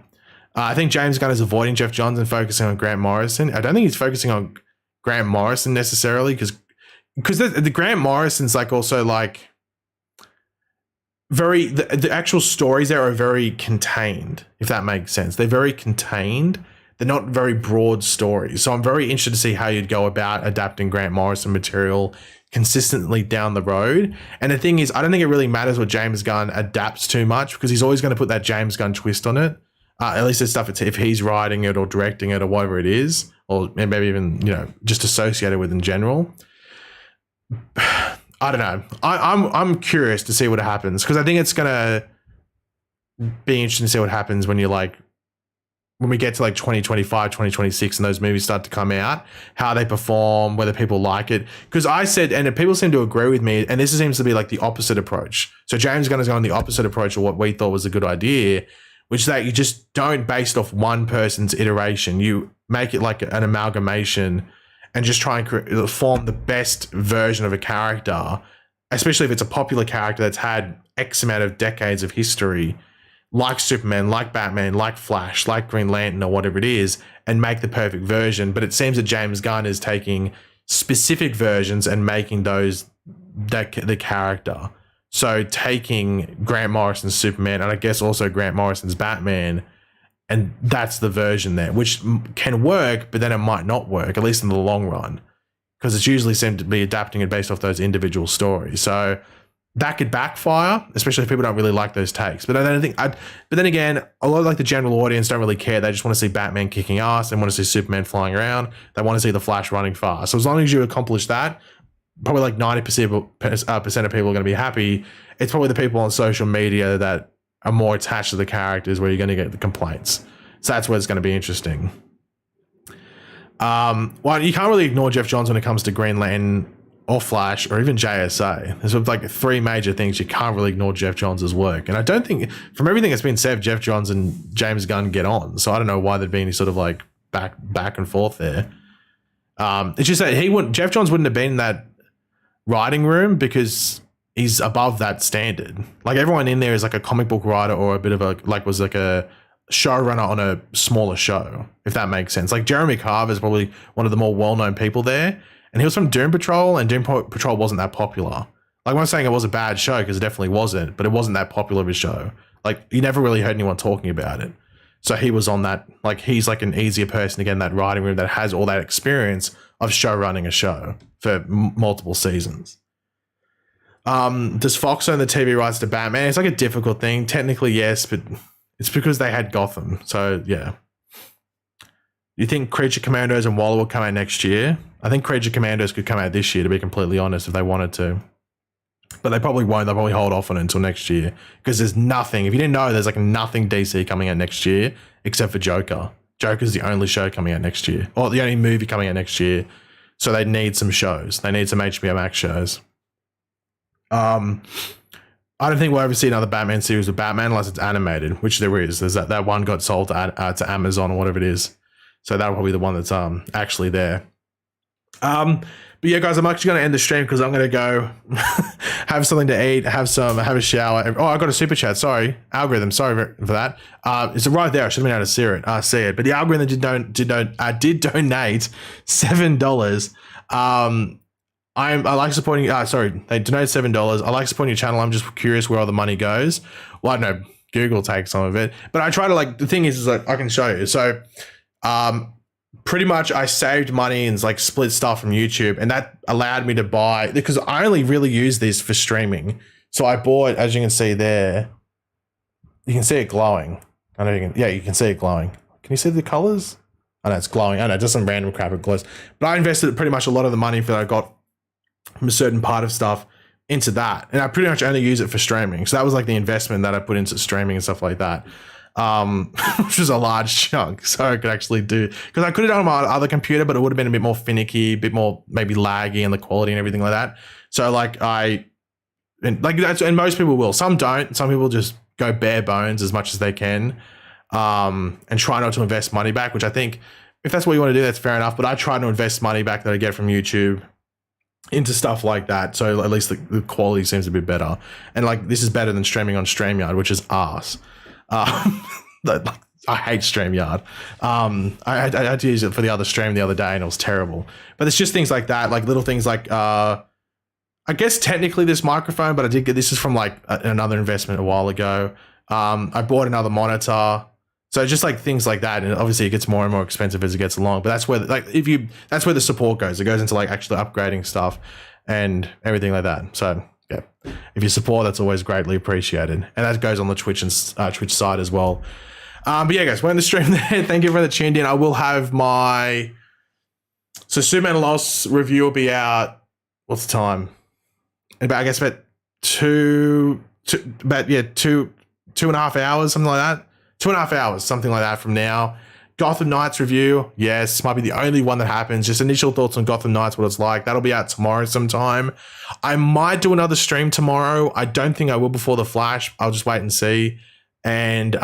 S1: I think James Gunn is avoiding Jeff Johns and focusing on Grant Morrison. I don't think he's focusing on Grant Morrison necessarily because the Grant Morrison's like also like very the actual stories there are very contained, if that makes sense. They're very contained. They're not very broad stories. So I'm very interested to see how you'd go about adapting Grant Morrison material consistently down the road. And the thing is, I don't think it really matters what James Gunn adapts too much because he's always going to put that James Gunn twist on it. At least it's stuff if he's writing it or directing it or whatever it is, or maybe even just associated with in general. I don't know. I'm curious to see what happens because I think it's gonna be interesting to see what happens when we get to like 2025, 2026 and those movies start to come out, how they perform, whether people like it. Because I said, and people seem to agree with me, and this seems to be like the opposite approach. So James Gunn is going the opposite approach of what we thought was a good idea, which is that you just don't base it off one person's iteration. You make it like an amalgamation and just try and form the best version of a character, especially if it's a popular character that's had X amount of decades of history, like Superman, like Batman, like Flash, like Green Lantern or whatever it is, and make the perfect version. But it seems that James Gunn is taking specific versions and making those the character. So taking Grant Morrison's Superman and I guess also Grant Morrison's Batman, and that's the version there, which can work, but then it might not work, at least in the long run, because it's usually seemed to be adapting it based off those individual stories. So that could backfire, especially if people don't really like those takes. But I don't think but then again, a lot of like the general audience don't really care. They just want to see Batman kicking ass. They want to see Superman flying around. They want to see the Flash running fast. So as long as you accomplish that, probably like 90% of people are going to be happy. It's probably the people on social media that are more attached to the characters where you're going to get the complaints. So that's where it's going to be interesting. Well, you can't really ignore Jeff Johns when it comes to Green Lantern or Flash or even JSA. There's like three major things you can't really ignore Jeff Johns' work. And I don't think, from everything that's been said, Jeff Johns and James Gunn get on. So I don't know why there'd be any sort of like back and forth there. It's just that Jeff Johns wouldn't have been in that writing room because he's above that standard. Like everyone in there is like a comic book writer or a bit of was like a showrunner on a smaller show, if that makes sense. Like Jeremy Carver is probably one of the more well-known people there, and he was from Doom Patrol, and Doom Patrol wasn't that popular. Like, I'm not saying it was a bad show, because it definitely wasn't, but it wasn't that popular of a show. Like, you never really heard anyone talking about it. So he was on that, like, he's like an easier person to get in that writing room that has all that experience of show running a show for multiple seasons. Does Fox own the TV rights to Batman? It's like a difficult thing. Technically, yes, but it's because they had Gotham. So, yeah. You think Creature Commandos and Waller will come out next year? I think Creature Commandos could come out this year, to be completely honest, if they wanted to. But they probably won't. They'll probably hold off on it until next year, because there's nothing. If you didn't know, there's like nothing DC coming out next year except for Joker. Joker's the only show coming out next year, or the only movie coming out next year. So they need some shows. They need some HBO Max shows. I don't think we'll ever see another Batman series with Batman unless it's animated, which there is. There's that one got sold to Amazon or whatever it is. So that'll probably be the one that's actually there. But yeah, guys, I'm actually going to end the stream because I'm going to go have something to eat, have a shower. Oh, I got a super chat. Sorry, algorithm. Sorry for that. It's right there. I should have been able to see it. But the algorithm did donate $7. I like supporting. They donated $7. I like supporting your channel. I'm just curious where all the money goes. Well, I don't know. Google takes some of it, but I try to, like, the thing is like, I can show you. So, pretty much I saved money and like split stuff from YouTube, and that allowed me to buy, because I only really use this for streaming. So I bought, as you can see there, you can see it glowing. I know you can. Yeah, you can see it glowing. Can you see the colors? I know it's glowing. I know, just some random crap it glows. But I invested pretty much a lot of the money that I got from a certain part of stuff into that, and I pretty much only use it for streaming. So that was like the investment that I put into streaming and stuff like that, which was a large chunk. So I could actually do, because I could have done it on my other computer, but it would have been a bit more finicky, a bit more maybe laggy, and the quality and everything like that. So like and most people will. Some don't. Some people just go bare bones as much as they can, and try not to invest money back. Which I think, if that's what you want to do, that's fair enough. But I try to invest money back that I get from YouTube into stuff like that, so at least the quality seems a bit better. And like, this is better than streaming on StreamYard, which is arse. I hate StreamYard. I had to use it for the other stream the other day, and it was terrible. But it's just things like that, like little things like I guess technically this microphone, but I did get this is from like another investment a while ago. I bought another monitor. So just like things like that, and obviously it gets more and more expensive as it gets along. But that's where that's where the support goes. It goes into like actually upgrading stuff and everything like that. So yeah, if you support, that's always greatly appreciated, and that goes on the Twitch and Twitch side as well. But yeah, guys, we're in the stream there. Thank you for the tuned in. I will have my Superman Lost review will be out. What's the time? About two and a half hours, something like that. 2.5 hours, something like that from now. Gotham Knights review, yes, might be the only one that happens. Just initial thoughts on Gotham Knights, what it's like. That'll be out tomorrow sometime. I might do another stream tomorrow. I don't think I will before the Flash. I'll just wait and see. And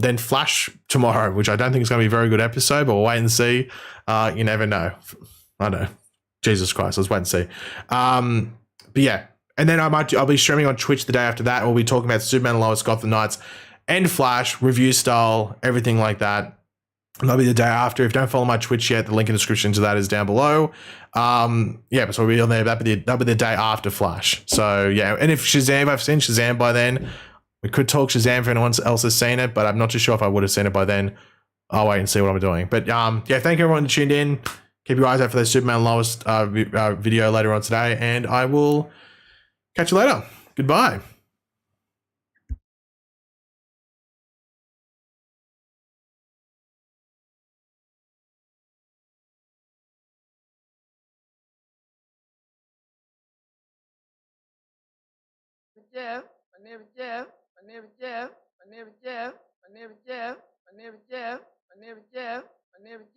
S1: then Flash tomorrow, which I don't think is going to be a very good episode, but we'll wait and see. You never know. I don't know. Jesus Christ, let's wait and see. But yeah, and then I'll be streaming on Twitch the day after that. We'll be talking about Superman Lois, Gotham Knights, and Flash, review style, everything like that. That'll be the day after. If you don't follow my Twitch yet, the link in the description to that is down below. Yeah, so we'll be on there. That'll be the day after Flash. So yeah, and if I've seen Shazam by then. We could talk Shazam if anyone else has seen it, but I'm not too sure if I would have seen it by then. I'll wait and see what I'm doing. But yeah, thank you everyone who tuned in. Keep your eyes out for the Superman Lois video later on today, and I will catch you later. Goodbye.
S2: Jeff, my name is Jeff, my name is Jeff, my name is Jeff, my name is Jeff, my name is Jeff, my name is Jeff, my name is Jeff.